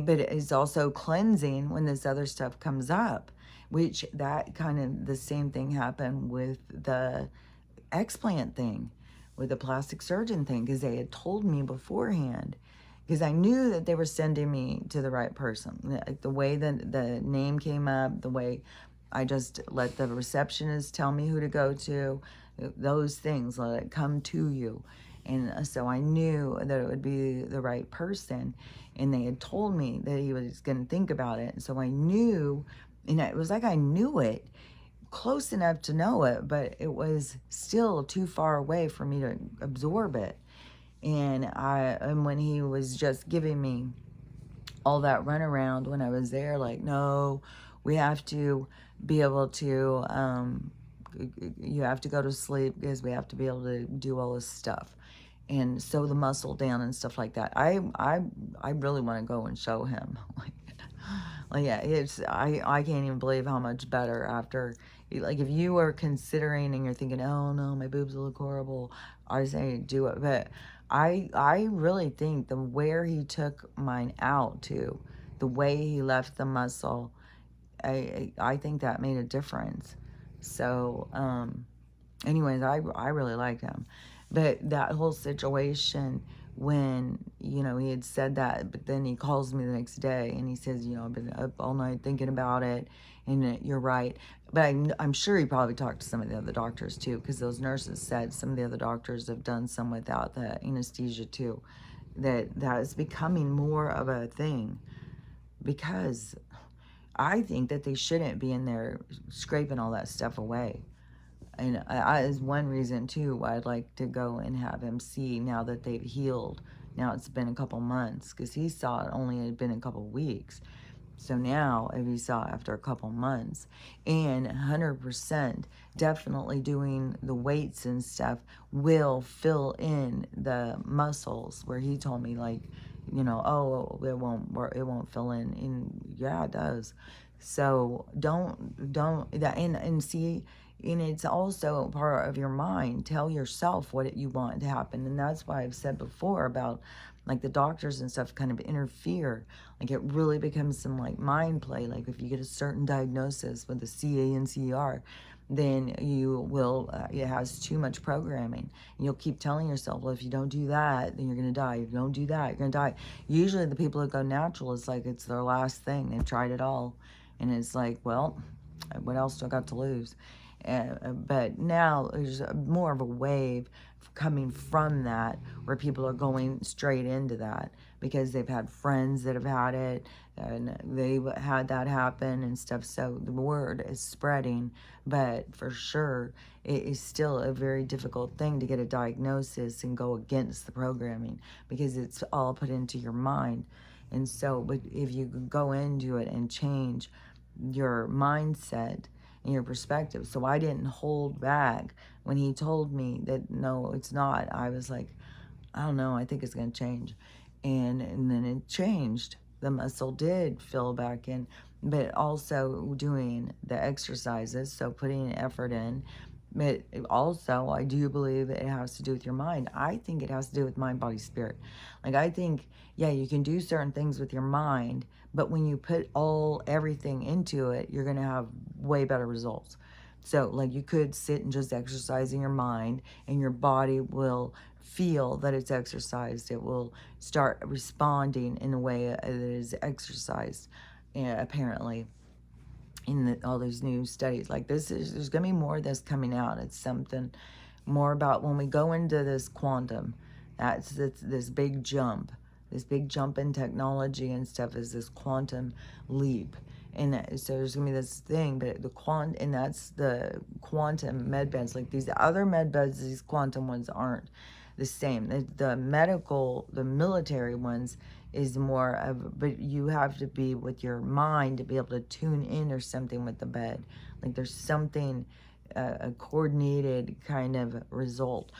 but it's also cleansing when this other stuff comes up, which that kind of the same thing happened with the explant thing, with the plastic surgeon thing, because they had told me beforehand, because I knew that they were sending me to the right person. The way that the name came up, the way I just let the receptionist tell me who to go to, those things, let it come to you. And so I knew that it would be the right person. And they had told me that he was going to think about it. And so I knew, and it was like I knew it, close enough to know it, but it was still too far away for me to absorb it. And when he was just giving me all that runaround when I was there, like, no, we have to be able to, you have to go to sleep because we have to be able to do all this stuff and sew the muscle down and stuff like that. I really want to go and show him. Like yeah, I can't even believe how much better after, like if you are considering and you're thinking, oh no, my boobs will look horrible, I say do it. But I really think the where he took mine out to, the way he left the muscle, I think that made a difference. So anyways, I really liked him. But that whole situation when, he had said that, but then he calls me the next day and he says, I've been up all night thinking about it, and you're right. But I'm sure he probably talked to some of the other doctors too, because those nurses said some of the other doctors have done some without the anesthesia too, that is becoming more of a thing, because I think that they shouldn't be in there scraping all that stuff away. And is one reason too why I'd like to go and have him see now that they've healed. Now it's been a couple months, because he saw it only had been a couple weeks. So now if he saw it after a couple months, and 100% definitely doing the weights and stuff will fill in the muscles where he told me, like, oh, it won't fill in. And yeah, it does. So don't that, and see, And it's also part of your mind. Tell yourself what you want to happen. And that's why I've said before about like the doctors and stuff kind of interfere. Like it really becomes some like mind play. Like if you get a certain diagnosis with the CANCR, then you will, it has too much programming. And you'll keep telling yourself, well, if you don't do that, then you're going to die. If you don't do that, you're going to die. Usually the people that go natural, it's like it's their last thing. They've tried it all. And it's like, well, what else do I got to lose? But now there's more of a wave coming from that where people are going straight into that because they've had friends that have had it and they've had that happen and stuff. So the word is spreading, but for sure it is still a very difficult thing to get a diagnosis and go against the programming because it's all put into your mind. And so, but if you go into it and change your mindset and your perspective. So I didn't hold back when he told me that no, it's not. I was like, I don't know, I think it's going to change. And then it changed. The muscle did fill back in, but also doing the exercises, so putting effort in. But also, I do believe it has to do with your mind. I think it has to do with mind, body, spirit. Like, I think, yeah, you can do certain things with your mind, but when you put everything into it, you're going to have way better results. So, like, you could sit and just exercise in your mind, and your body will feel that it's exercised. It will start responding in a way that is exercised, apparently in all these new studies. Like there's going to be more of this coming out. It's something more about when we go into this quantum, that's this big jump. This big jump in technology and stuff is this quantum leap. And so there's going to be this thing, but and that's the quantum med beds. Like these other med beds, these quantum ones aren't the same. The medical, the military ones is more of, but you have to be with your mind to be able to tune in or something with the bed. Like there's something, a coordinated kind of result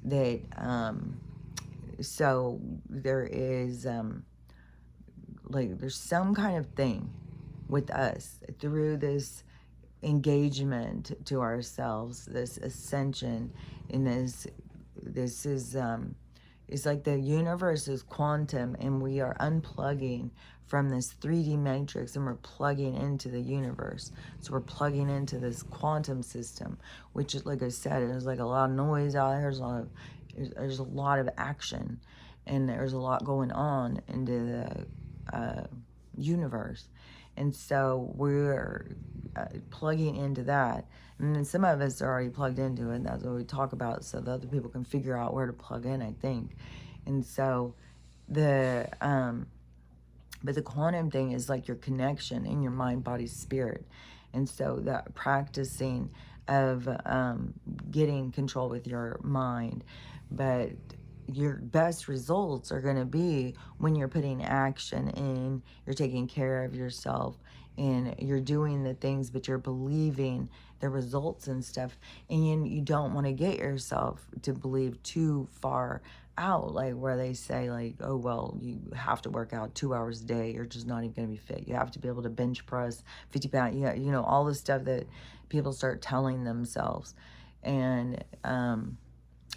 that, so there is, like there's some kind of thing with us through this engagement to ourselves, this ascension, and this is it's like the universe is quantum and we are unplugging from this 3D matrix and we're plugging into the universe. So we're plugging into this quantum system, which is, like I said, there's like a lot of noise out there. There's a lot of action and there's a lot going on into the universe. And so we're plugging into that. And then some of us are already plugged into it. And that's what we talk about so the other people can figure out where to plug in, I think. And so but the quantum thing is like your connection in your mind, body, spirit. And so that practicing of getting control with your mind. But your best results are going to be when you're putting action in, you're taking care of yourself, and you're doing the things, but you're believing the results and stuff. And you don't want to get yourself to believe too far out, like where they say like, oh, well, you have to work out 2 hours a day. You're just not even going to be fit. You have to be able to bench press 50 pounds. You know, all the stuff that people start telling themselves. And,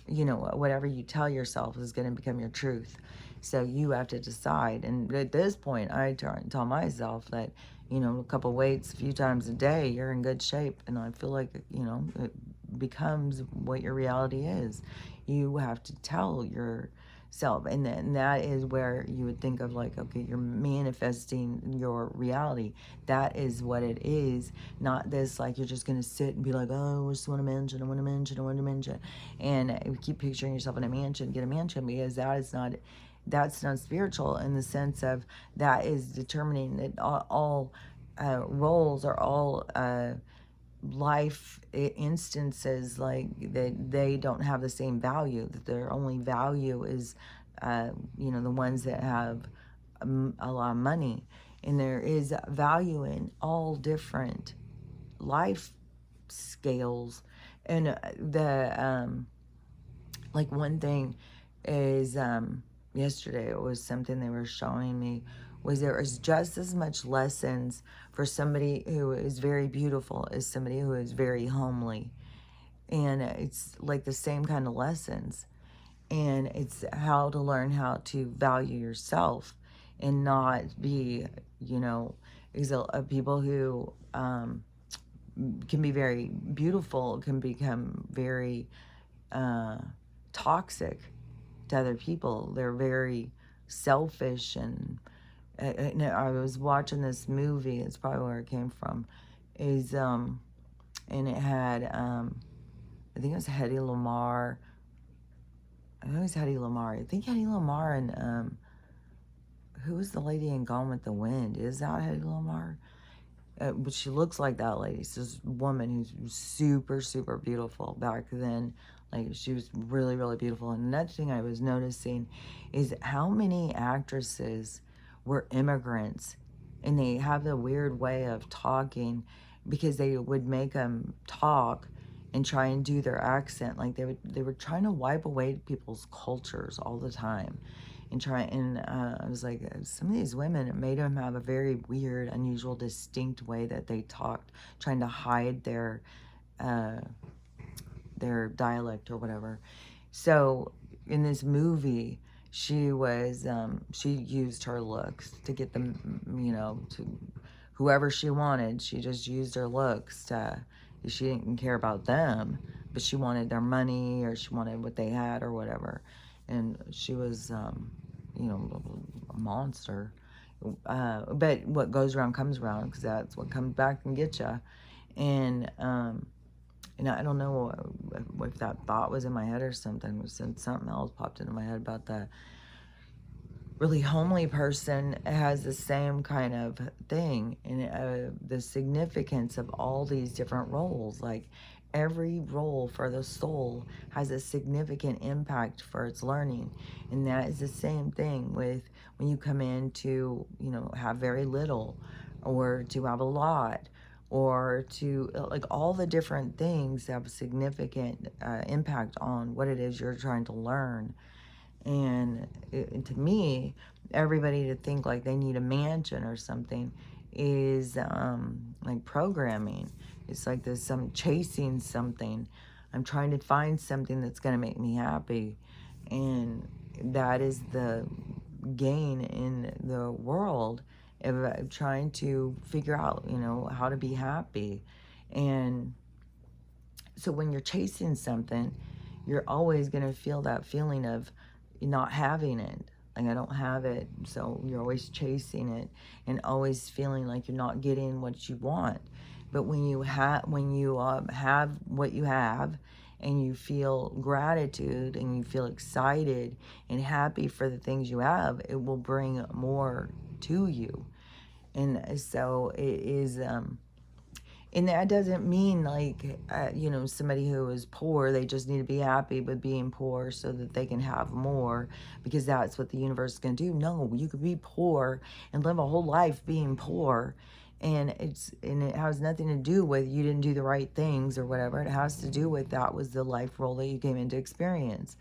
you know, whatever you tell yourself is going to become your truth. So you have to decide. And at this point, I tell myself that, you know, a couple weights a few times a day, you're in good shape. And I feel like, you know, it becomes what your reality is. You have to tell yourself. And then that is where you would think of like, okay, you're manifesting your reality. That is what it is. Not this, like, you're just going to sit and be like, oh, I just want a mansion, I want a mansion, I want a mansion. And you keep picturing yourself in a mansion, get a mansion, because that's not spiritual in the sense of that is determining that all roles are all life instances, like that they don't have the same value, that their only value is you know, the ones that have a lot of money. And there is value in all different life scales. And like one thing is yesterday it was something they were showing me was there is just as much lessons for somebody who is very beautiful as somebody who is very homely. And it's like the same kind of lessons. And it's how to learn how to value yourself and not be, you know, people who can be very beautiful can become very toxic to other people. They're very selfish. And I was watching this movie, it's probably where it came from, and it had, I think it was Hedy Lamarr. I know it was Hedy Lamarr. I think Hedy Lamarr and, who was the lady in Gone with the Wind? Is that Hedy Lamarr? But she looks like that lady. It's this woman who's super, super beautiful back then. Like, she was really, really beautiful. And another thing I was noticing is how many actresses were immigrants. And they have the weird way of talking because they would make them talk and try and do their accent. Like, they were trying to wipe away people's cultures all the time. And I was like, some of these women, it made them have a very weird, unusual, distinct way that they talked, trying to hide their dialect or whatever. So in this movie, she used her looks to get them, you know, to whoever she wanted. She just used her looks she didn't care about them, but she wanted their money, or she wanted what they had or whatever. And she was, you know, a monster. But what goes around comes around, because that's what comes back and gets you. And I don't know if that thought was in my head or something. Something else popped into my head about the really homely person has the same kind of thing. And the significance of all these different roles, like every role for the soul has a significant impact for its learning. And that is the same thing with when you come in to, you know, have very little, or to have a lot, or to, like, all the different things have a significant impact on what it is you're trying to learn. And to me, everybody to think like they need a mansion or something is like programming. It's like I'm chasing something. I'm trying to find something that's going to make me happy. And that is the gain in the world of trying to figure out, you know, how to be happy. And so when you're chasing something, you're always going to feel that feeling of not having it. Like, I don't have it, so you're always chasing it and always feeling like you're not getting what you want. But when you have what you have, and you feel gratitude, and you feel excited and happy for the things you have, it will bring more to you. And so it is, and that doesn't mean like, you know, somebody who is poor, they just need to be happy with being poor so that they can have more, because that's what the universe is going to do. No, you could be poor and live a whole life being poor. And it has nothing to do with you didn't do the right things or whatever. It has to do with that was the life role that you came into experience.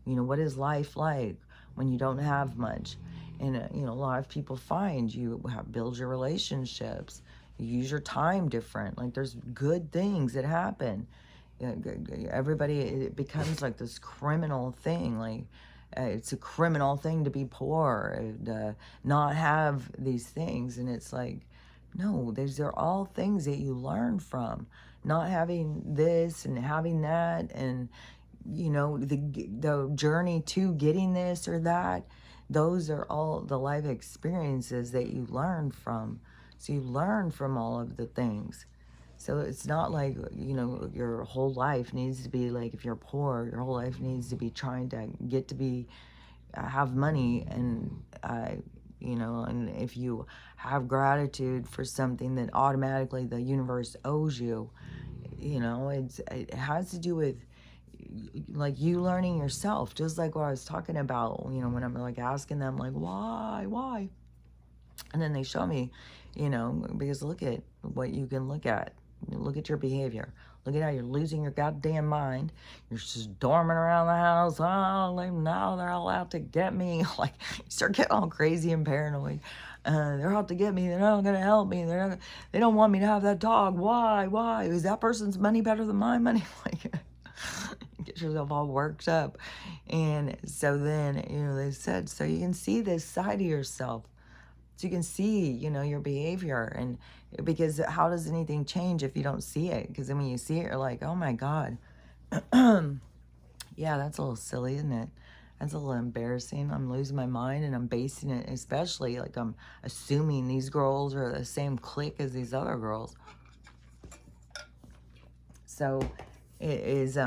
You know, what is life like when you don't have much? And, you know, a lot of people find you build your relationships. You use your time different. Like, there's good things that happen. Everybody, it becomes like this criminal thing. Like, it's a criminal thing to be poor and not have these things. And it's like, no, they're all things that you learn from. Not having this and having that, and, you know, the journey to getting this or that, those are all the life experiences that you learn from. So you learn from all of the things. So it's not like, you know, your whole life needs to be like, if you're poor, your whole life needs to be trying to get to be, have money. And, you know, and if you have gratitude for something that automatically the universe owes you, you know, it has to do with like you learning yourself. Just like what I was talking about, you know, when I'm like asking them like, why? And then they show me, you know, because look at what you can look at. Look at your behavior. Look at how you're losing your goddamn mind. You're just storming around the house. Oh, like, now they're allowed to get me. Like, you start getting all crazy and paranoid. They're out to get me. They're not going to help me. They don't want me to have that dog. Why? Is that person's money better than my money? Like, get yourself all worked up. And so then, they said, so you can see this side of yourself. So you can see, your behavior. And because how does anything change if you don't see it? Because then when you see it, you're like, oh my God. Yeah, that's a little silly, isn't it? That's a little embarrassing. I'm losing my mind, and I'm basing it, especially like I'm assuming these girls are the same clique as these other girls. So it is,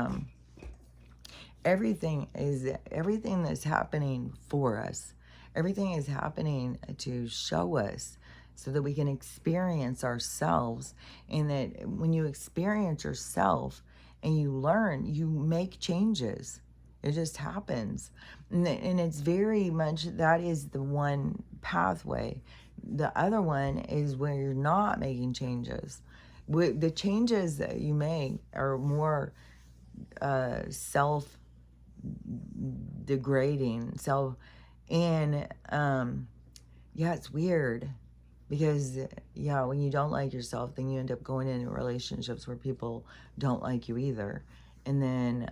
everything that's happening for us. Everything is happening to show us so that we can experience ourselves. And that when you experience yourself and you learn, you make changes. It just happens. And it's very much, that is the one pathway. The other one is where you're not making changes. The changes that you make are more self-degrading. And yeah, it's weird. Because, yeah, when you don't like yourself, then you end up going into relationships where people don't like you either. And then,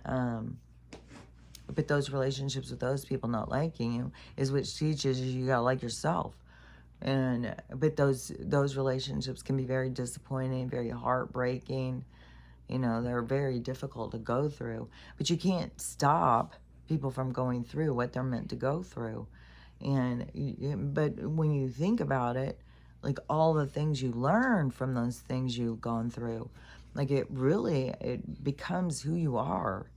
but those relationships with those people not liking you is which teaches you gotta like yourself. But those relationships can be very disappointing, very heartbreaking. They're very difficult to go through. But you can't stop people from going through what they're meant to go through. But when you think about it, like all the things you learn from those things you've gone through, like it becomes who you are.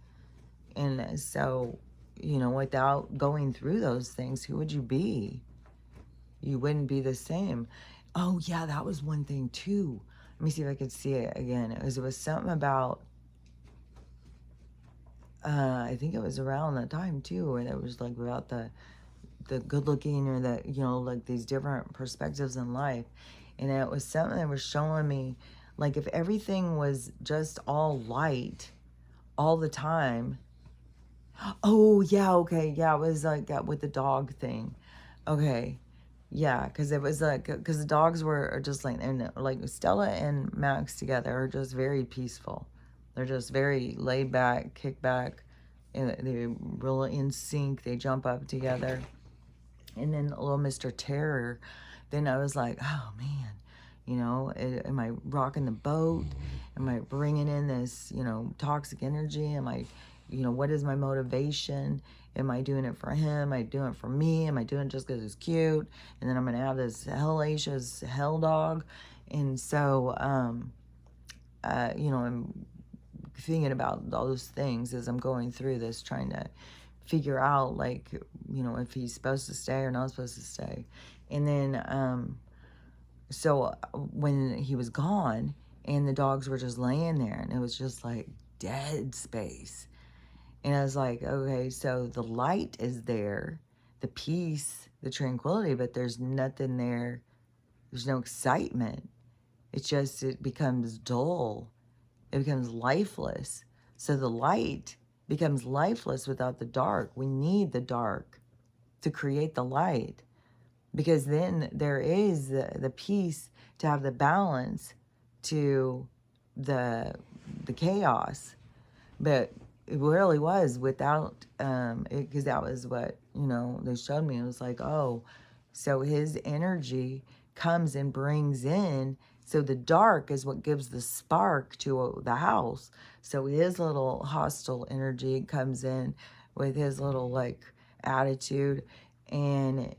And so, without going through those things, who would you be? You wouldn't be the same. Oh yeah, that was one thing too. Let me see if I could see it again. It was something about, I think it was around that time too, and it was like about the good looking, or the, like these different perspectives in life. And it was something that was showing me, like, if everything was just all light all the time. Oh yeah, okay, yeah, it was like that with the dog thing. Okay, yeah, because it was like, because the dogs are just like, and like Stella and Max together are just very peaceful. They're just very laid back, kick back, and they're really in sync. They jump up together. And then little Mr. Terror, then I was like, oh man, am I rocking the boat? Am I bringing in this, toxic energy? Am I, what is my motivation? Am I doing it for him? Am I doing it for me? Am I doing it just because it's cute? And then I'm going to have this hellacious hell dog. And so, I'm thinking about those things as I'm going through this, trying to figure out, like, if he's supposed to stay or not supposed to stay. And then, so when he was gone and the dogs were just laying there, and it was just like dead space. And I was like, okay, so the light is there, the peace, the tranquility, but there's nothing there. There's no excitement. It becomes dull. It becomes lifeless. So the light becomes lifeless without the dark. We need the dark to create the light, because then there is the peace to have the balance to the chaos. But it really was without, because that was what, they showed me. It was like, oh, so his energy comes and brings in, so the dark is what gives the spark to the house. So his little hostile energy comes in with his little, like, attitude, and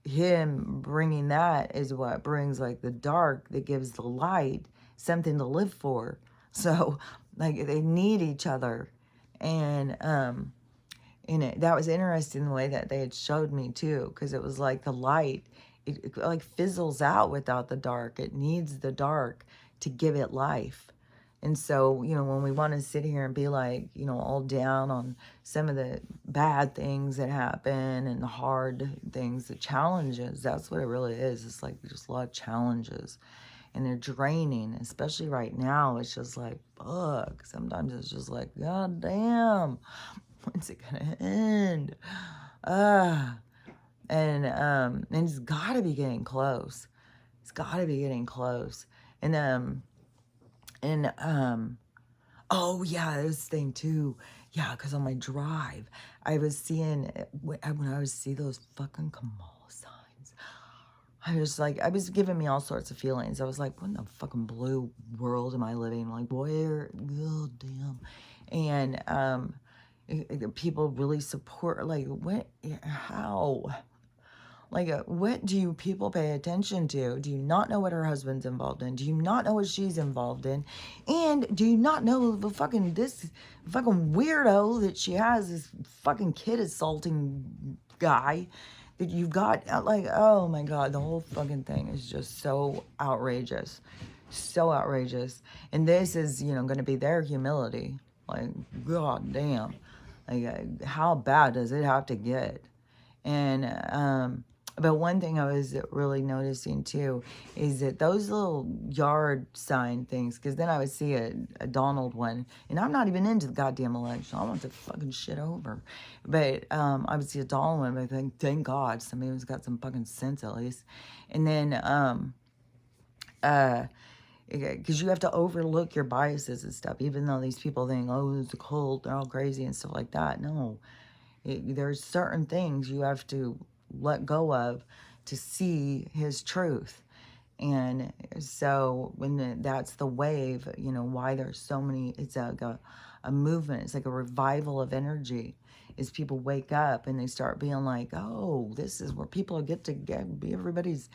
him bringing that is what brings, like, the dark that gives the light something to live for. So, like, they need each other. And that was interesting the way that they had showed me too, because it was like the light, it like fizzles out without the dark. It needs the dark to give it life. And so, when we want to sit here and be like, all down on some of the bad things that happen and the hard things, the challenges, that's what it really is. It's like just a lot of challenges, and they're draining, especially right now. It's just like, fuck. Sometimes it's just like, God damn, when's it gonna end? And it's got to be getting close. It's got to be getting close. And oh yeah, this thing too. Yeah, because on my drive, I was seeing when I was see those fucking Kamala signs. I was like, I was giving me all sorts of feelings. I was like, what in the fucking blue world am I living? Like, where? Oh, damn. And people really support, like, what? How? Like, what do you people pay attention to? Do you not know what her husband's involved in? Do you not know what she's involved in? And do you not know this fucking weirdo that she has, this fucking kid assaulting guy that you've got? Like, oh my God, the whole fucking thing is just so outrageous. So outrageous. And this is, going to be their humility. Like, God damn. Like, how bad does it have to get? And but one thing I was really noticing too is that those little yard sign things, because then I would see a Donald one, and I'm not even into the goddamn election. I want the fucking shit over. But I would see a Donald one, but I think, thank God somebody who's got some fucking sense at least. And then because you have to overlook your biases and stuff, even though these people think, oh, it's a cult, they're all crazy and stuff like that. No. There's certain things you have to let go of to see his truth. And so that's the wave, why there's so many, it's like a movement. It's like a revival of energy is people wake up and they start being like, oh, this is where people get to be, everybody's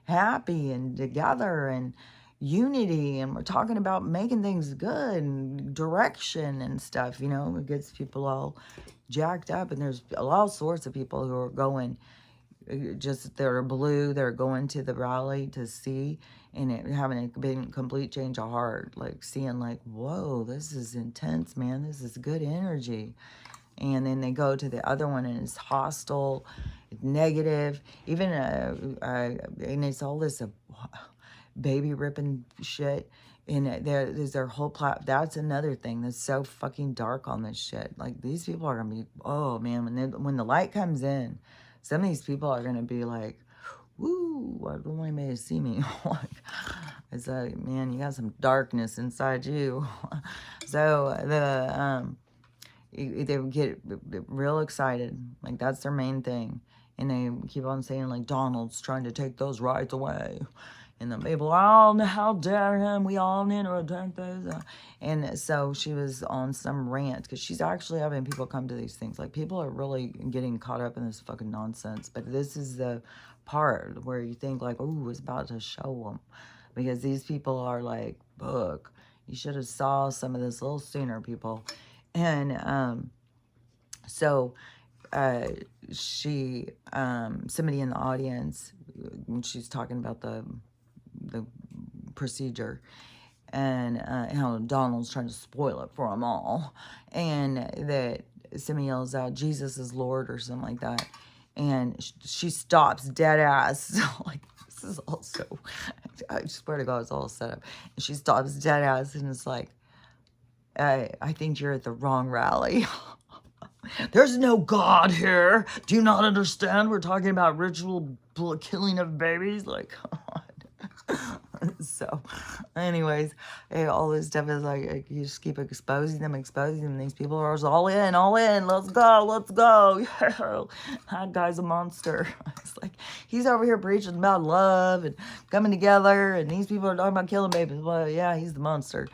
happy and together and unity, and we're talking about making things good and direction and stuff, it gets people all jacked up. And there's all sorts of people who are going, they're blue, they're going to the rally to see, and having a big complete change of heart, like seeing like, whoa, this is intense, man, this is good energy. And then they go to the other one and it's hostile, it's negative, even and it's all this baby ripping shit. And there's their whole plot. That's another thing that's so fucking dark on this shit. Like, these people are gonna be, oh man, when the light comes in, some of these people are gonna be like, woo, I don't want anybody to see me. Like, it's like, man, you got some darkness inside you. So they get real excited. Like, that's their main thing. And they keep on saying, like, Donald's trying to take those rights away. And the people, oh, how dare him, we all need to attack those. And so she was on some rant, because she's actually having people come to these things. Like, people are really getting caught up in this fucking nonsense. But this is the part where you think, like, ooh, it's about to show them. Because these people are like, look, you should have saw some of this a little sooner, people. And so she, somebody in the audience, when she's talking about the procedure, and how Donald's trying to spoil it for them all, and that somebody yells out, Jesus is Lord, or something like that, and she stops dead ass. Like, this is also, I swear to God, it's all set up. And she stops dead ass and it's like, I think you're at the wrong rally. There's no God here. Do you not understand? We're talking about ritual killing of babies. Like, God. So, anyways, all this stuff is like, you just keep exposing them. These people are all in. Let's go. Yeah. That guy's a monster. It's like, he's over here preaching about love and coming together, and these people are talking about killing babies. Well, yeah, he's the monster.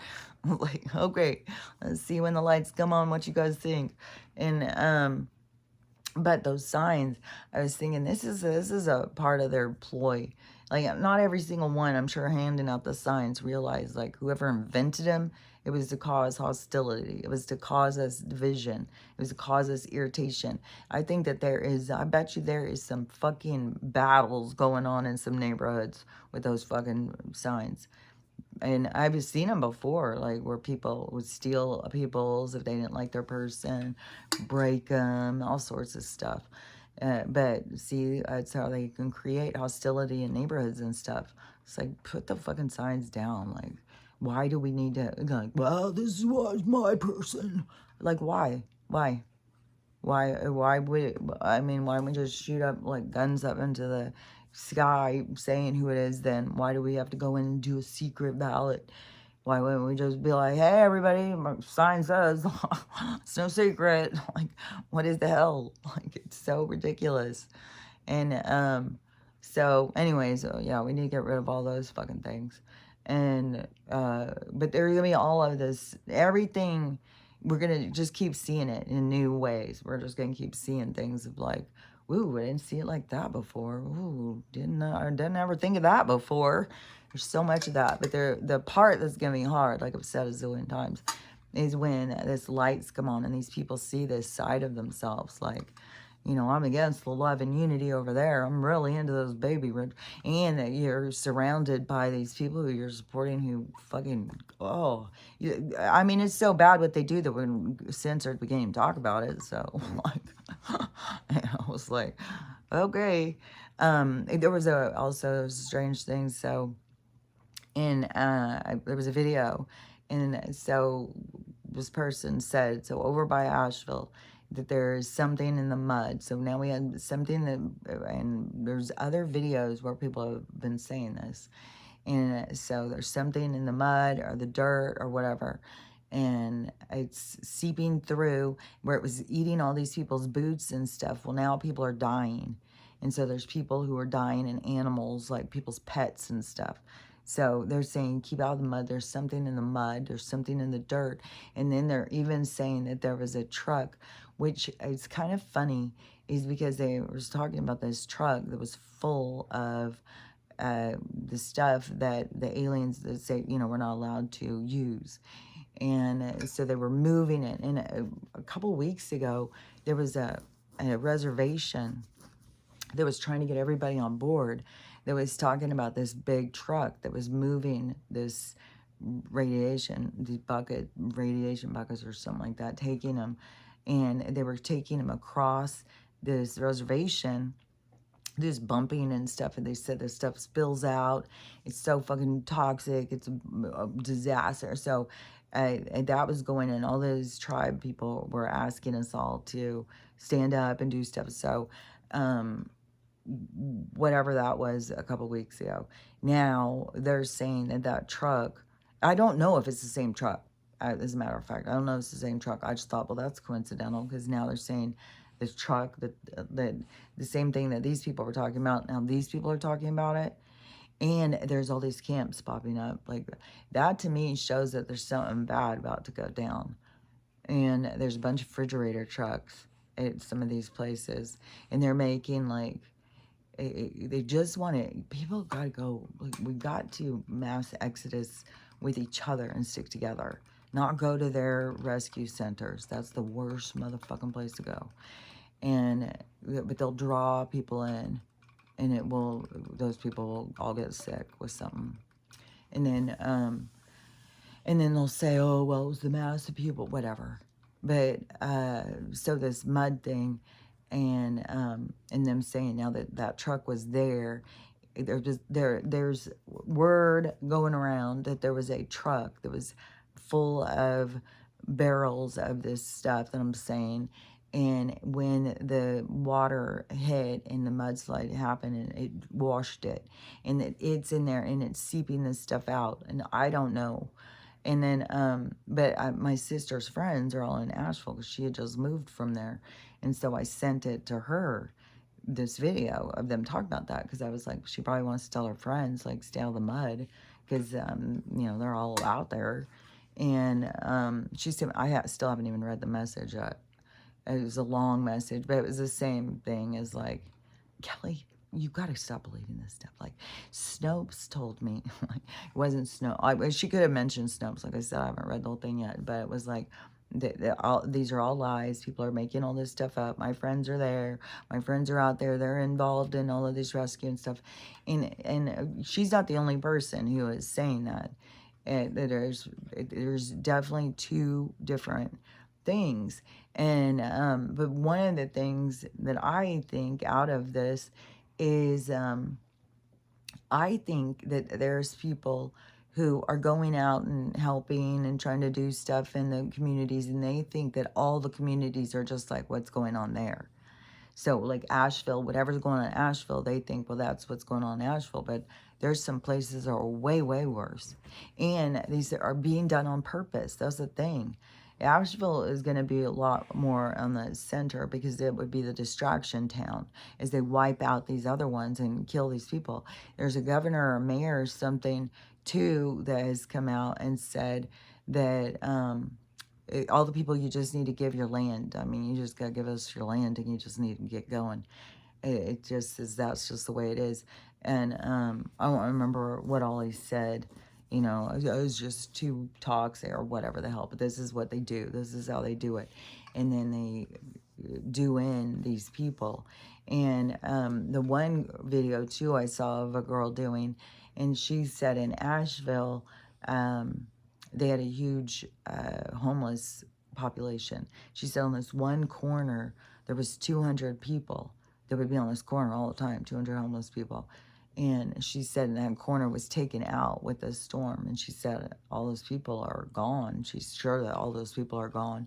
Like, okay, let's see when the lights come on, what you guys think. And but those signs, I was thinking, this is a part of their ploy. Like, not every single one, I'm sure, handing out the signs realized, like, whoever invented them, it was to cause hostility. It was to cause us division. It was to cause us irritation. I think that I bet you there is some fucking battles going on in some neighborhoods with those fucking signs. And I've seen them before, like, where people would steal people's if they didn't like their person, break them, all sorts of stuff. But see, that's how they can create hostility in neighborhoods and stuff. It's like, put the fucking signs down. Like, why do we need to, like, well, this was my person. Like, why? Why? Why would, I mean, why don't we just shoot up, like, guns up into the sky saying who it is then? Why do we have to go in and do a secret ballot? Why wouldn't we just be like, hey, everybody, my sign says it's no secret. Like, what is the hell? Like, it's so ridiculous. And so anyways, yeah, we need to get rid of all those fucking things. And but there's gonna be all of this, everything. We're gonna just keep seeing it in new ways. We're just gonna keep seeing things of like, ooh, I didn't see it like that before. Ooh, I didn't ever think of that before. There's so much of that. But the part that's gonna be hard, like I've said a zillion times, is when this lights come on and these people see this side of themselves. Like, you know, I'm against the love and unity over there. I'm really into those baby ribs. And you're surrounded by these people who you're supporting who fucking, oh. I mean, it's so bad what they do that when censored, we can't even talk about it. So, like, I was like, okay. There was also strange things. So, there was a video. And so this person said, so over by Asheville, that there's something in the mud. So now we had something that, and there's other videos where people have been saying this. And so there's something in the mud or the dirt or whatever. And it's seeping through where it was eating all these people's boots and stuff. Well, now people are dying. And so there's people who are dying and animals, like people's pets and stuff. So they're saying, keep out of the mud. There's something in the mud. There's something in the dirt. And then they're even saying that there was a truck, which is kind of funny, is because they was talking about this truck that was full of the stuff that the aliens that say, you know, we're not allowed to use. And so they were moving it. And a couple weeks ago, there was a reservation that was trying to get everybody on board, that was talking about this big truck that was moving this radiation, these radiation buckets or something like that, taking them. And they were taking them across this reservation, this bumping and stuff. And they said this stuff spills out. It's so fucking toxic. It's a disaster. So that was going in. All those tribe people were asking us all to stand up and do stuff. So, whatever that was a couple weeks ago. Now they're saying that that truck, I don't know if it's the same truck. As a matter of fact, I don't know if it's the same truck. I just thought, well, that's coincidental, because now they're saying this truck, that the same thing that these people were talking about, now these people are talking about it. And there's all these camps popping up. Like, that to me shows that there's something bad about to go down. And there's a bunch of refrigerator trucks at some of these places. And they're making, like, they just want to, people got to go, like, we got to mass exodus with each other and stick together. Not go to their rescue centers. That's the worst motherfucking place to go. And, but they'll draw people in. And it will, those people will all get sick with something. And then they'll say, oh, well, it was the mass of people, whatever. But, so this mud thing, and them saying now that that truck was there, there's word going around that there was a truck that was full of barrels of this stuff that I'm saying. And when the water hit and the mudslide happened, and it washed it, and it's in there and it's seeping this stuff out, and I don't know. And then, but my sister's friends are all in Asheville because she had just moved from there. And so I sent it to her, this video of them talking about that, because I was like, she probably wants to tell her friends, like, stay out of the mud, because, you know, they're all out there. And she said, still haven't even read the message yet. It was a long message, but it was the same thing as, like, Kelly, you got to stop believing this stuff. Like, Snopes told me, like, it wasn't Snopes. She could have mentioned Snopes. Like I said, I haven't read the whole thing yet, but it was like, these are all lies. People are making all this stuff up. My friends are there. My friends are out there. They're involved in all of this rescue and stuff. And she's not the only person who is saying that. There's definitely two different things. And but one of the things that I think out of this is I think that there's people who are going out and helping and trying to do stuff in the communities, and they think that all the communities are just like what's going on there. So like Asheville, whatever's going on in Asheville, they think, well, that's what's going on in Asheville. But there's some places that are way, way worse. And these are being done on purpose. That's the thing. Asheville is going to be a lot more on the center because it would be the distraction town as they wipe out these other ones and kill these people. There's a governor or mayor or something too that has come out and said that all the people, you just need to give your land. I mean, you just got to give us your land and you just need to get going. It just is, that's just the way it is. And I don't remember what all he said. You know, it was just two talks or whatever the hell. But this is what they do. This is how they do it. And then they do in these people. And the one video, too, I saw of a girl doing, and she said in Asheville, they had a huge homeless population. She said on this one corner, there was 200 people that would be on this corner all the time, 200 homeless people. And she said that corner was taken out with the storm. And she said all those people are gone. She's sure that all those people are gone.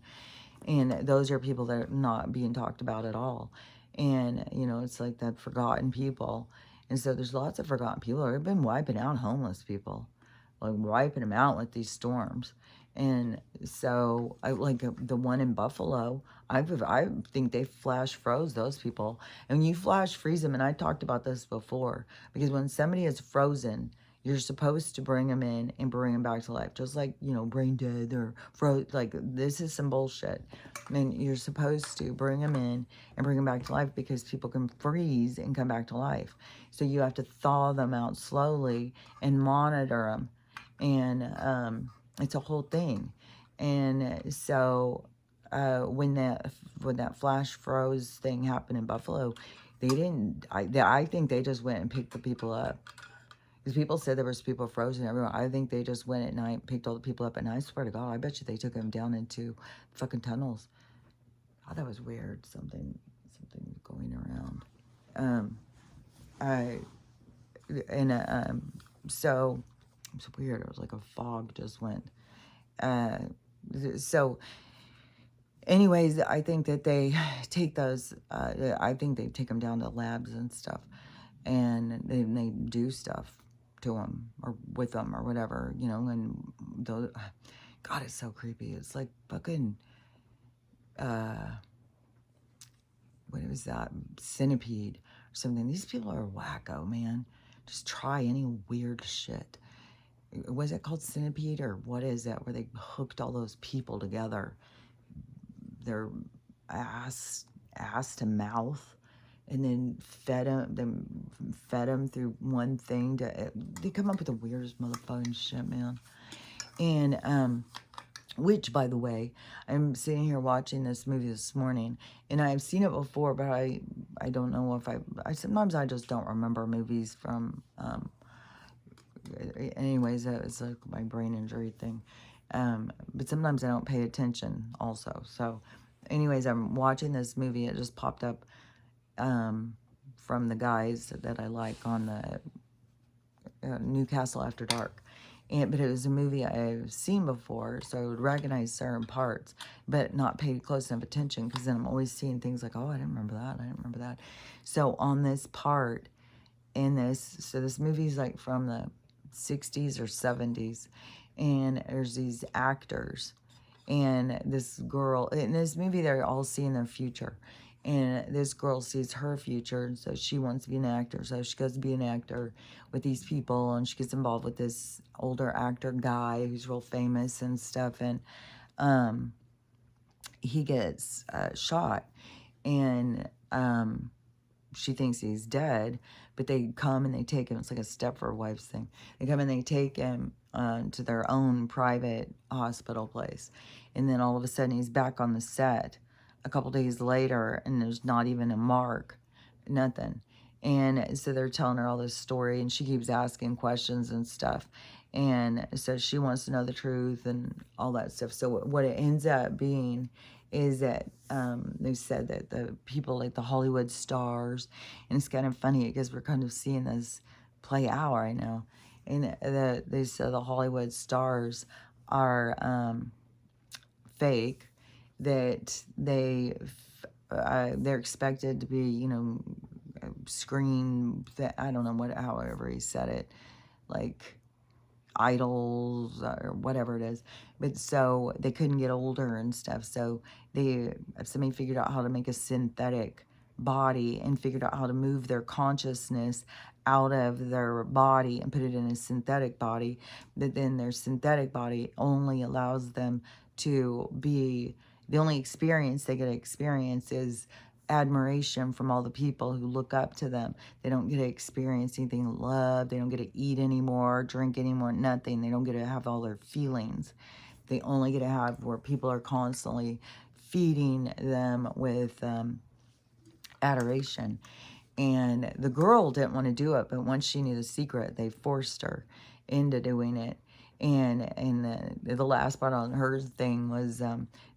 And those are people that are not being talked about at all. And, you know, it's like that forgotten people. And so there's lots of forgotten people that have been wiping out homeless people, like wiping them out with these storms. And so I like the one in Buffalo, I think they flash froze those people. And you flash freeze them, and I talked about this before, because when somebody is frozen, you're supposed to bring them in and bring them back to life, just like, you know, brain dead or froze. Like, this is some bullshit. I mean, you're supposed to bring them in and bring them back to life because people can freeze and come back to life. So you have to thaw them out slowly and monitor them. And it's a whole thing. And so when that flash froze thing happened in Buffalo, they didn't. I think they just went and picked the people up. Because people said there was people frozen everywhere. I think they just went at night and picked all the people up. And I swear to God, I bet you they took them down into fucking tunnels. Oh, that was weird. Something going around. So it's weird. It was like a fog just went. So anyways, I think that they take those, I think they take them down to labs and stuff, and they do stuff to them or with them or whatever, you know. And those, God, it's so creepy. It's like fucking, what was that, Centipede or something. These people are wacko, man. Just try any weird shit. Was it called Centipede, or what is that, where they hooked all those people together, their ass to mouth, and then fed them through one thing to, they come up with the weirdest motherfucking shit, man. And which, by the way, I'm sitting here watching this movie this morning, and I've seen it before, but I don't know if I sometimes I just don't remember movies from anyways, it's like my brain injury thing. But sometimes I don't pay attention also. So anyways, I'm watching this movie. It just popped up from the guys that I like on the Newcastle After Dark. But it was a movie I've seen before, so I would recognize certain parts, but not pay close enough attention, because then I'm always seeing things like, oh, I didn't remember that, I didn't remember that. So on this part in this, so this movie's like from the 60s or 70s, and there's these actors, and this girl, in this movie they're all seeing their future, and this girl sees her future, and so she wants to be an actor, so she goes to be an actor with these people, and she gets involved with this older actor guy who's real famous and stuff, and he gets shot, and she thinks he's dead, but they come and they take him. It's like a Stepford Wives thing. They come and they take him to their own private hospital place. And then all of a sudden he's back on the set a couple days later, and there's not even a mark, nothing. And so they're telling her all this story, and she keeps asking questions and stuff. And so she wants to know the truth and all that stuff. So what it ends up being is that they said that the people, like the Hollywood stars, and it's kind of funny because we're kind of seeing this play out right now, And they said the Hollywood stars are fake, that they're expected to be, you know, screen, that I don't know what, however he said it, like idols or whatever it is, but so they couldn't get older and stuff, so somebody figured out how to make a synthetic body and figured out how to move their consciousness out of their body and put it in a synthetic body, but then their synthetic body only allows them to be, the only experience they get to experience is admiration from all the people who look up to them. They don't get to experience anything love. They don't get to eat anymore, drink anymore, nothing. They don't get to have all their feelings. They only get to have where people are constantly feeding them with adoration. And the girl didn't want to do it, but once she knew the secret, they forced her into doing it. And the last part on her thing was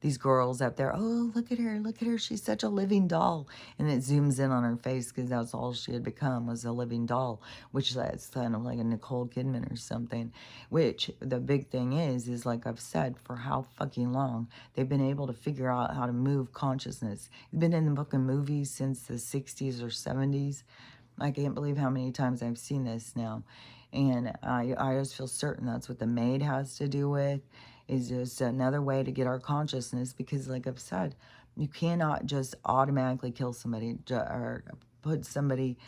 these girls up there, oh, look at her, she's such a living doll. And it zooms in on her face because that's all she had become, was a living doll, which that's kind of like a Nicole Kidman or something. Which the big thing is like I've said, for how fucking long they've been able to figure out how to move consciousness. It's been in the fucking movies since the 60s or 70s. I can't believe how many times I've seen this now. And I just feel certain that's what the maid has to do with, is just another way to get our consciousness, because like I've said, you cannot just automatically kill somebody or put somebody,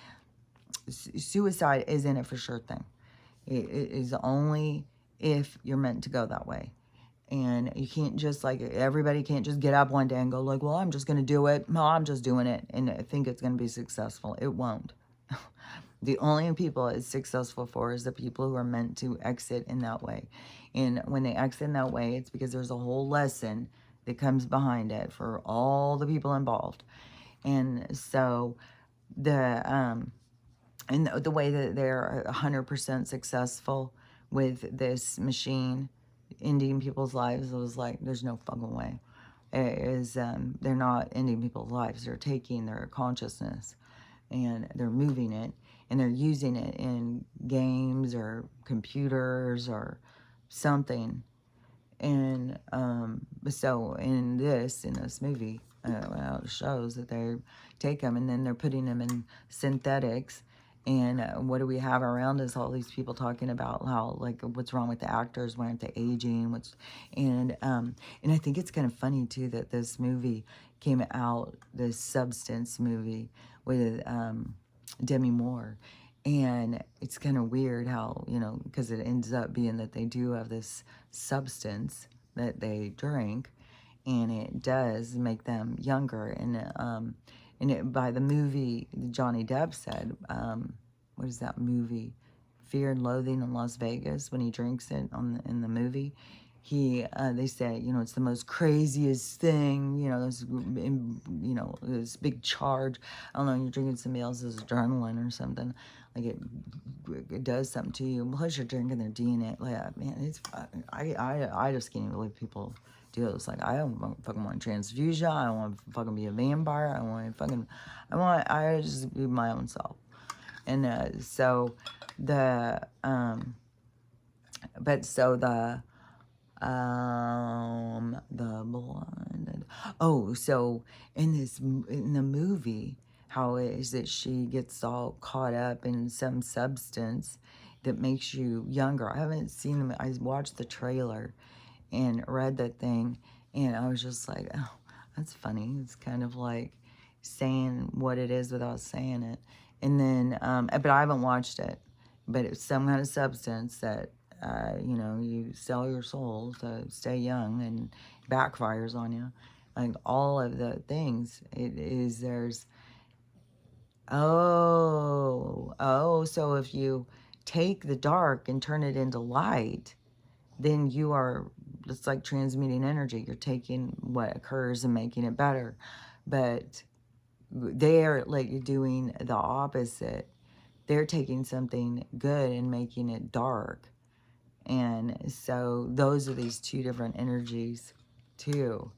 suicide isn't a for sure thing. It is only if you're meant to go that way. And you can't just, like, everybody can't just get up one day and go like, well, I'm just going to do it. No, I'm just doing it and I think it's going to be successful. It won't. The only people it's successful for is the people who are meant to exit in that way. And when they exit in that way, it's because there's a whole lesson that comes behind it for all the people involved. And so and the way that they're 100% successful with this machine ending people's lives, it was like, there's no fucking way. They're not ending people's lives. They're taking their consciousness and they're moving it and they're using it in games or computers or something. And so in this movie, it shows that they take them and then they're putting them in synthetics. And what do we have around us? All these people talking about how, like, what's wrong with the actors? Why aren't they aging? And I think it's kind of funny too that this movie came out, this Substance movie with Demi Moore. And it's kind of weird how, you know, because it ends up being that they do have this substance that they drink, and it does make them younger. And by the movie, Johnny Depp said, what is that movie? Fear and Loathing in Las Vegas, when he drinks it in the movie. They say, you know, it's the most craziest thing, you know, this big charge. I don't know, you're drinking somebody else's adrenaline or something. Like it does something to you. Plus you're drinking their DNA. Like, man, it's, I just can't even believe people do it. It's like, I don't fucking want transfusion. I don't want to fucking be a vampire. I just be my own self. And so the blonde. Oh, so in the movie, how it is that she gets all caught up in some substance that makes you younger. I haven't seen them. I watched the trailer and read that thing, and I was just like, oh, that's funny. It's kind of like saying what it is without saying it. And then, but I haven't watched it. But it's some kind of substance that, you know, you sell your soul to stay young and backfires on you. Like all of the things, so if you take the dark and turn it into light, then it's like transmuting energy. You're taking what occurs and making it better. But they're like doing the opposite. They're taking something good and making it dark. And so those are these two different energies too.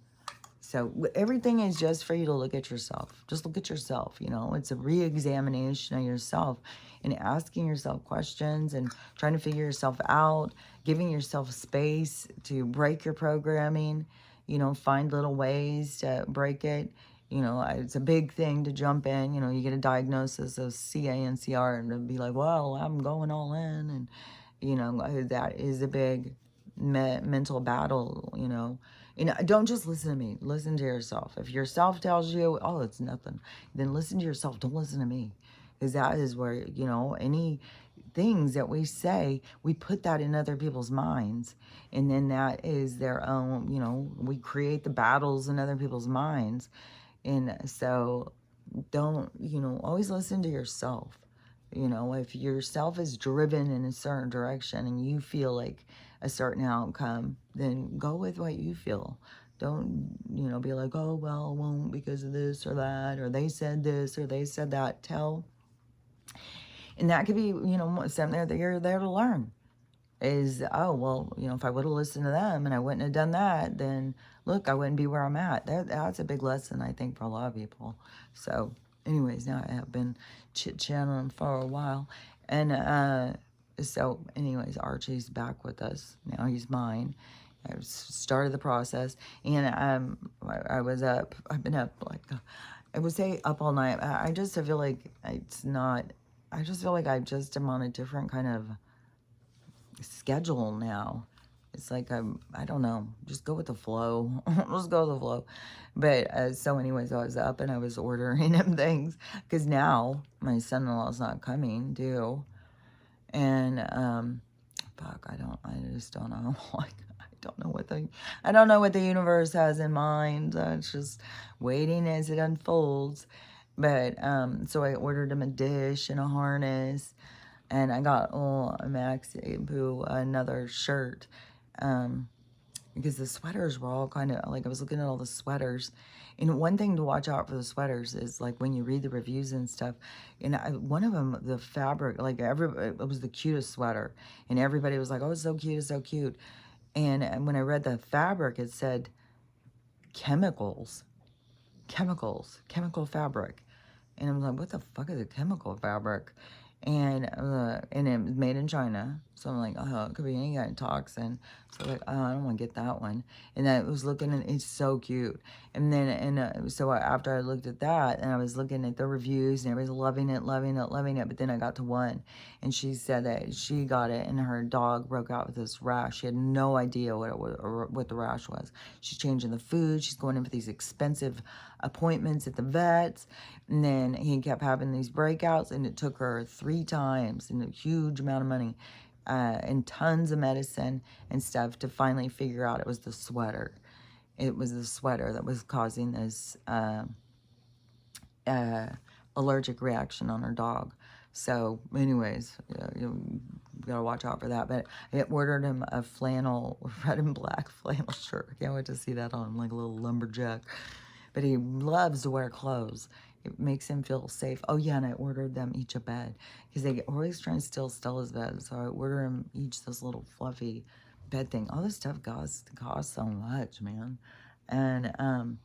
So everything is just for you to look at yourself. Just look at yourself, you know. It's a re-examination of yourself and asking yourself questions and trying to figure yourself out, giving yourself space to break your programming, you know, find little ways to break it. You know, it's a big thing to jump in. You know, you get a diagnosis of CANCR and to be like, well, I'm going all in. And, you know, that is a big mental battle, you know. Don't just listen to me. Listen to yourself. If yourself tells you, oh, it's nothing, then listen to yourself. Don't listen to me. Because that is where, you know, any things that we say, we put that in other people's minds. And then that is their own, you know, we create the battles in other people's minds. And so don't, you know, always listen to yourself. You know, if yourself is driven in a certain direction and you feel like a certain outcome, then go with what you feel. Don't, you know, be like, oh, well, I won't because of this or that, or they said this or they said that. And that could be, you know, something that you're there to learn is, oh, well, you know, if I would have listened to them and I wouldn't have done that, then look, I wouldn't be where I'm at. That's a big lesson, I think, for a lot of people. So anyways, now I have been chit-chatting for a while. And so anyways, Archie's back with us. Now he's mine. I started the process. And I was up. I've been up, like, I would say up all night. I just feel like it's not, I just feel like I just am on a different kind of schedule now. It's like I don't know, just go with the flow. Just go with the flow. But so anyways, I was up and I was ordering him things because now my son-in-law's not coming due. And fuck, I just don't know. Like, I don't know what the universe has in mind. It's just waiting as it unfolds. But so I ordered him a dish and a harness. And I got Max Boo another shirt because the sweaters were all kind of like, I was looking at all the sweaters. And one thing to watch out for the sweaters is like when you read the reviews and stuff. And one of them, the fabric, like it was the cutest sweater. And everybody was like, oh, it's so cute, it's so cute. And when I read the fabric, it said chemical fabric. And I'm like, what the fuck is a chemical fabric? And it was made in China. So I'm like, oh, it could be any kind of toxin. So like, oh, I don't want to get that one. And I was looking and it's so cute. And then, so after I looked at that and I was looking at the reviews and everybody's loving it, loving it, loving it. But then I got to one and she said that she got it and her dog broke out with this rash. She had no idea what it was or what the rash was. She's changing the food. She's going in for these expensive appointments at the vets. And then he kept having these breakouts and it took her 3 times and a huge amount of money and tons of medicine and stuff to finally figure out it was the sweater. It was the sweater that was causing this allergic reaction on her dog. So anyways, you gotta watch out for that. But I ordered him a flannel, red and black flannel shirt. I can't wait to see that on him, like a little lumberjack. But he loves to wear clothes. It makes him feel safe. Oh, yeah, and I ordered them each a bed. Because they always try and steal Stella's bed. So I ordered them each this little fluffy bed thing. All this stuff costs so much, man. And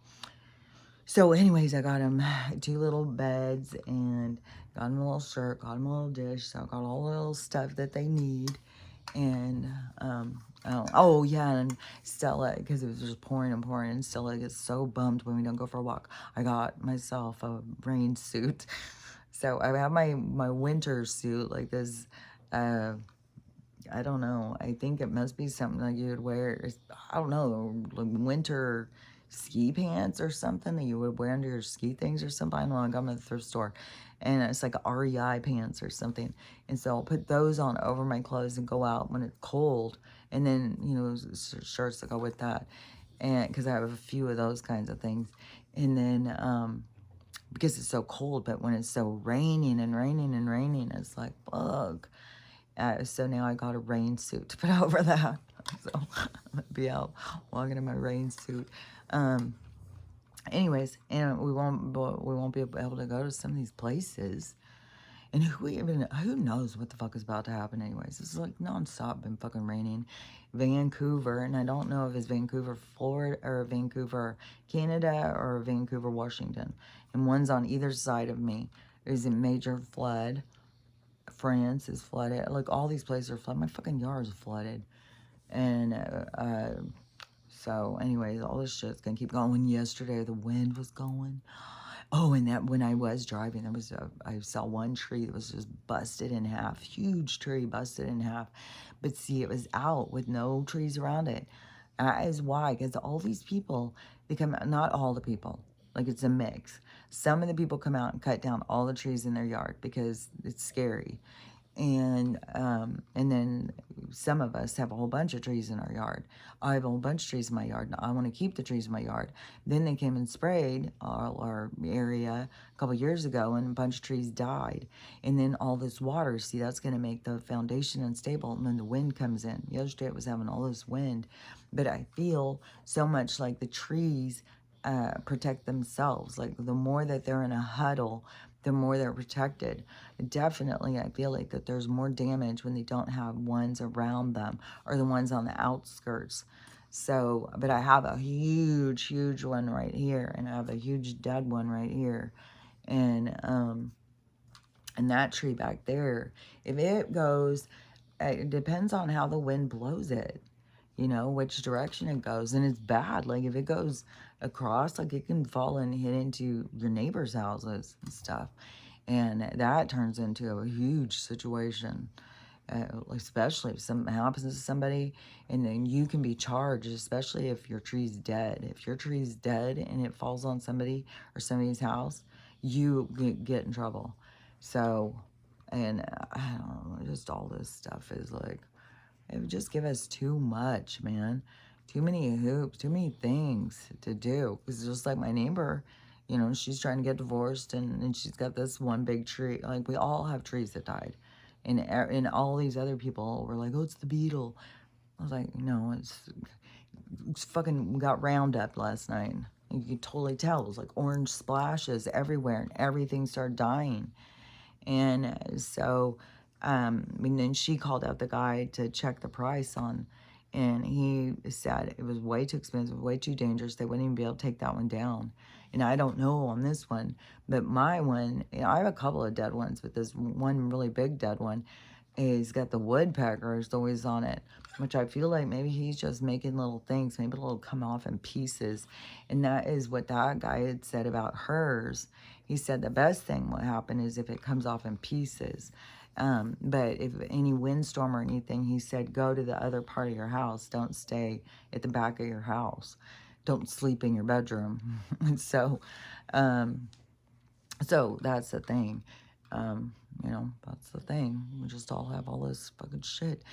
so anyways, I got him 2 little beds and got him a little shirt, got him a little dish. So I got all the little stuff that they need. And oh yeah, and Stella, because it was just pouring and pouring, and Stella gets so bummed when we don't go for a walk. I got myself a rain suit. So I have my winter suit, like this, I don't know, I think it must be something like you would wear, I don't know, like winter ski pants or something that you would wear under your ski things or something. I don't know, I got them at the thrift store. And it's like REI pants or something. And so I'll put those on over my clothes and go out when it's cold. And then, you know, shirts that go with that. And because I have a few of those kinds of things. And then, because it's so cold, but when it's so raining and raining and raining, it's like, fuck. So now I got a rain suit to put over that. So I'm going to be out walking in my rain suit. Anyways, and we won't be able to go to some of these places. And who knows what the fuck is about to happen anyways. It's like nonstop been fucking raining. Vancouver, and I don't know if it's Vancouver, Florida, or Vancouver, Canada, or Vancouver, Washington. And one's on either side of me. There's a major flood. France is flooded. Like, all these places are flooded. My fucking yard is flooded. And, so, anyways, all this shit's gonna keep going. Yesterday, the wind was going. Oh, and that when I was driving, I saw one tree that was just busted in half. Huge tree busted in half. But see, it was out with no trees around it. That is why, because all these people, they come out, not all the people, like it's a mix. Some of the people come out and cut down all the trees in their yard because it's scary. And then some of us have a whole bunch of trees in our yard. I have a whole bunch of trees in my yard, and I want to keep the trees in my yard. Then they came and sprayed our area a couple years ago, and a bunch of trees died. And then all this water, see, that's going to make the foundation unstable, and then the wind comes in. Yesterday it was having all this wind, but I feel so much like the trees protect themselves. Like, the more that they're in a huddle, the more they're protected. Definitely, I feel like that there's more damage when they don't have ones around them or the ones on the outskirts. So, but I have a huge one right here, and I have a huge dead one right here. And that tree back there, if it goes, it depends on how the wind blows it, you know, which direction it goes. And it's bad. Like, if it goes across, like, it can fall and hit into your neighbors' houses and stuff. And that turns into a huge situation, especially if something happens to somebody, and then you can be charged, especially if your tree's dead. If your tree's dead and it falls on somebody or somebody's house, you get in trouble. So, and I don't know, just all this stuff is like, it would just give us too much, man. Too many hoops, too many things to do. It's just like my neighbor, you know, she's trying to get divorced, and she's got this one big tree. Like, we all have trees that died. And all these other people were like, oh, it's the beetle. I was like, no, it's fucking, we got Roundup last night. You could totally tell. It was like orange splashes everywhere, and everything started dying. And so, and then she called out the guy to check the price on, and he said it was way too expensive, way too dangerous. They wouldn't even be able to take that one down. And I don't know on this one, but my one, you know, I have a couple of dead ones, but this one really big dead one, he's got the woodpeckers always on it, which I feel like maybe he's just making little things. Maybe it'll come off in pieces. And that is what that guy had said about hers. He said the best thing will happen is if it comes off in pieces. But if any windstorm or anything, he said, go to the other part of your house. Don't stay at the back of your house. Don't sleep in your bedroom. So, so that's the thing. You know, that's the thing. We just all have all this fucking shit.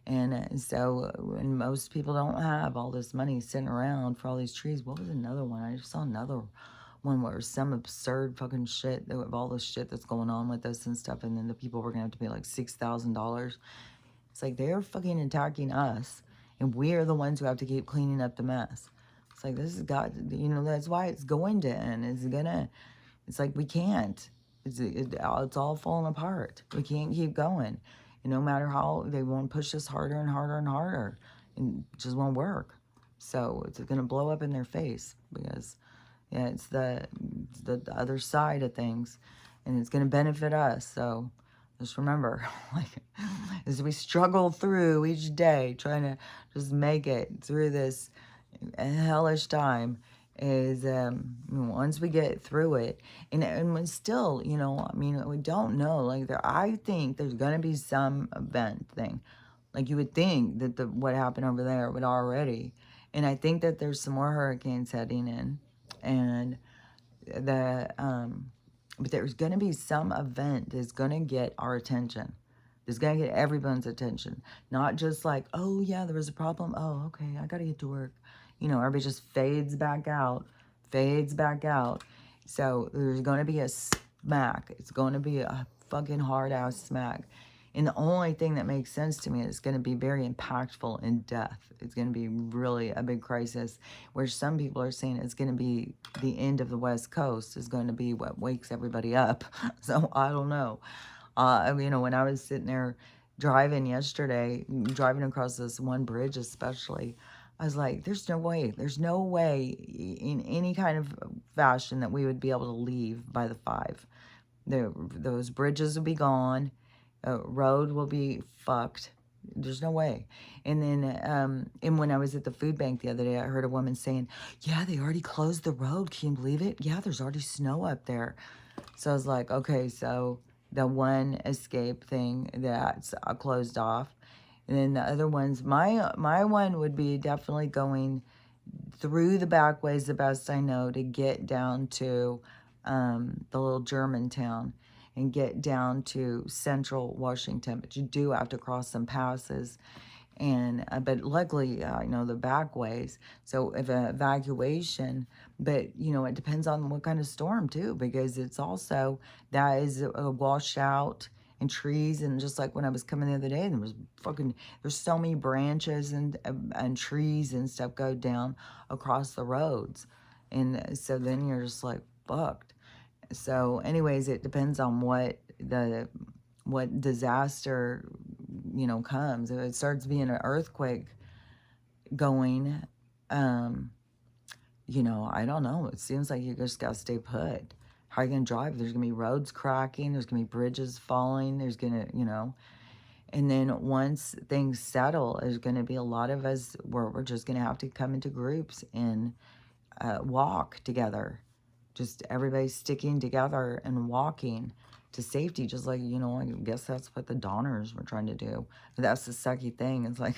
And so, and most people don't have all this money sitting around for all these trees. What was another one? I just saw another one where some absurd fucking shit, of all the shit that's going on with us and stuff, and then the people were gonna have to pay like $6,000. It's like, they're fucking attacking us, and we're the ones who have to keep cleaning up the mess. It's like, this has got, you know, that's why it's going to end. It's like, we can't. It's all falling apart. We can't keep going. And no matter how, they won't push us harder and harder and harder. And it just won't work. So it's going to blow up in their face because, yeah, it's the other side of things. And it's going to benefit us. So just remember, like, as we struggle through each day, trying to just make it through this hellish time, is once we get through it, and we still, you know, I mean, we don't know, like, I think there's gonna be some event thing, like, you would think that what happened over there would already, and I think that there's some more hurricanes heading in, and but there's gonna be some event that's gonna get our attention. It's gonna get everyone's attention, not just like, oh yeah, there was a problem, oh okay, I gotta get to work. You know, everybody just fades back out. So there's going to be a smack. It's going to be a fucking hard-ass smack. And the only thing that makes sense to me is it's going to be very impactful in death. It's going to be really a big crisis, where some people are saying it's going to be the end of the West Coast is going to be what wakes everybody up. So I don't know. You know, when I was sitting there driving yesterday, driving across this one bridge especially, I was like, there's no way in any kind of fashion that we would be able to leave by the 5. Those bridges will be gone. Road will be fucked. There's no way. And then, and when I was at the food bank the other day, I heard a woman saying, yeah, they already closed the road. Can you believe it? Yeah, there's already snow up there. So I was like, okay, so the one escape thing that's closed off. And then the other ones, my one would be definitely going through the back ways the best I know to get down to the little German town and get down to central Washington. But you do have to cross some passes. And but luckily I know the back ways, so if an evacuation, but you know it depends on what kind of storm too, because it's also that is a washout and trees, and just like when I was coming the other day, there was there's so many branches and trees and stuff go down across the roads, and so then you're just like fucked. So anyways, it depends on what disaster, you know, comes. If it starts being an earthquake going, you know, I don't know. It seems like you just got to stay put. How are you going to drive? There's going to be roads cracking. There's going to be bridges falling. There's going to, you know. And then once things settle, there's going to be a lot of us where we're just going to have to come into groups and walk together. Just everybody sticking together and walking to safety, just like, you know, I guess that's what the Donners were trying to do. But that's the sucky thing. It's like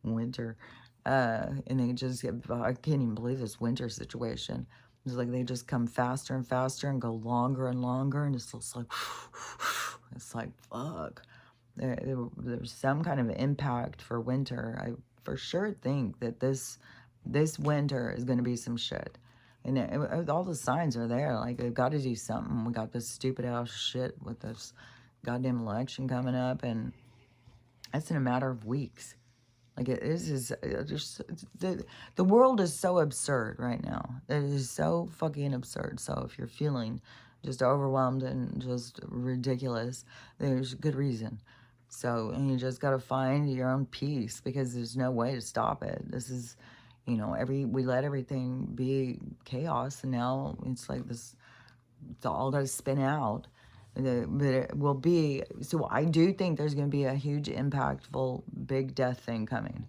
winter. And they just get, I can't even believe this winter situation. It's like they just come faster and faster and go longer and longer. And it's just like, it's like, fuck. There's some kind of impact for winter. I for sure think that this winter is going to be some shit. And all the signs are there. Like, they've got to do something. We got this stupid ass shit with this goddamn election coming up, and that's in a matter of weeks. Like, it is just, the world is so absurd right now. It is so fucking absurd. So if you're feeling just overwhelmed and just ridiculous, there's good reason. So, and you just got to find your own peace, because there's no way to stop it. This is, you know, we let everything be chaos, and now it's like this, it's all got to spin out. But it will be, so I do think there's going to be a huge, impactful, big death thing coming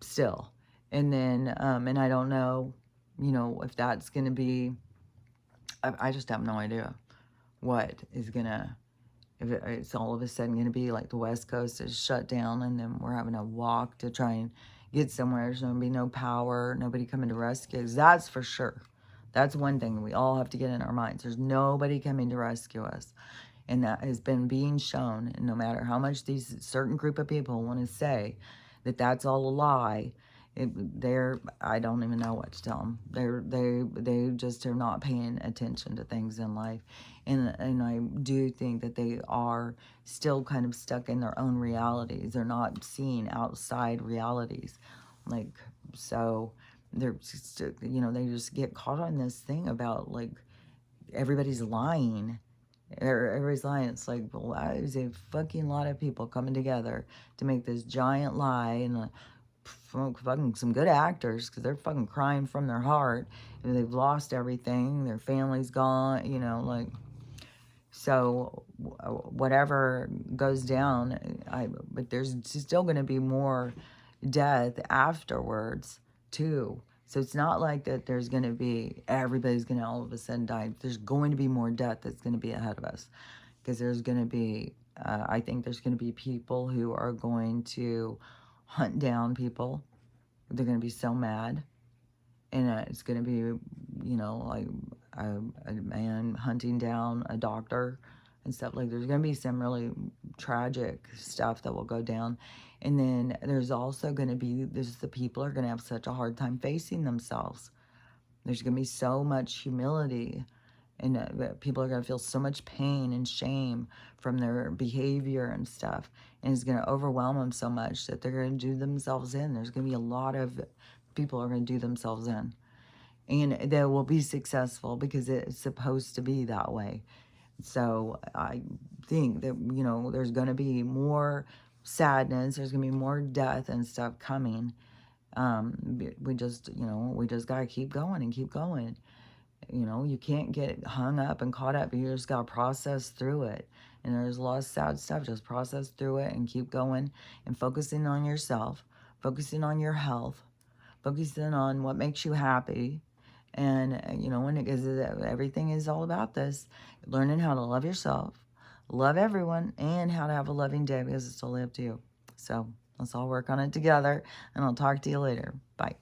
still. And then, and I don't know, you know, if that's going to be, I just have no idea what is going to, if it's all of a sudden going to be like the West Coast is shut down and then we're having to walk to try and get somewhere. There's going to be no power, nobody coming to rescue us. That's for sure. That's one thing we all have to get in our minds. There's nobody coming to rescue us. And that has been being shown. And no matter how much these certain group of people want to say that that's all a lie, I don't even know what to tell them. They just are not paying attention to things in life. And I do think that they are still kind of stuck in their own realities. They're not seeing outside realities. Like, so they're just, you know, they just get caught on this thing about, like, everybody's lying. Everybody's lying. It's like, well, there's a fucking lot of people coming together to make this giant lie, and fucking some good actors, because they're fucking crying from their heart. And they've lost everything. Their family's gone, you know, like, so whatever goes down, but there's still going to be more death afterwards too. So it's not like that there's going to be, everybody's going to all of a sudden die. There's going to be more death that's going to be ahead of us, because there's going to be, I think there's going to be people who are going to hunt down people. They're going to be so mad. And it's going to be, you know, like a man hunting down a doctor and stuff. Like, there's going to be some really tragic stuff that will go down. And then there's also going to be, the people are going to have such a hard time facing themselves. There's going to be so much humility, and people are going to feel so much pain and shame from their behavior and stuff. And it's going to overwhelm them so much that they're going to do themselves in. There's going to be a lot of people are going to do themselves in. And they will be successful, because it's supposed to be that way. So I think that, you know, there's going to be more sadness, there's going to be more death and stuff coming. We just, you know, we just got to keep going and keep going. You know, you can't get hung up and caught up. You just got to process through it. And there's a lot of sad stuff. Just process through it and keep going and focusing on yourself, focusing on your health, focusing on what makes you happy. And, you know, when it is, everything is all about this, learning how to love yourself, love everyone, and how to have a loving day, because it's totally up to you. So let's all work on it together, and I'll talk to you later. Bye.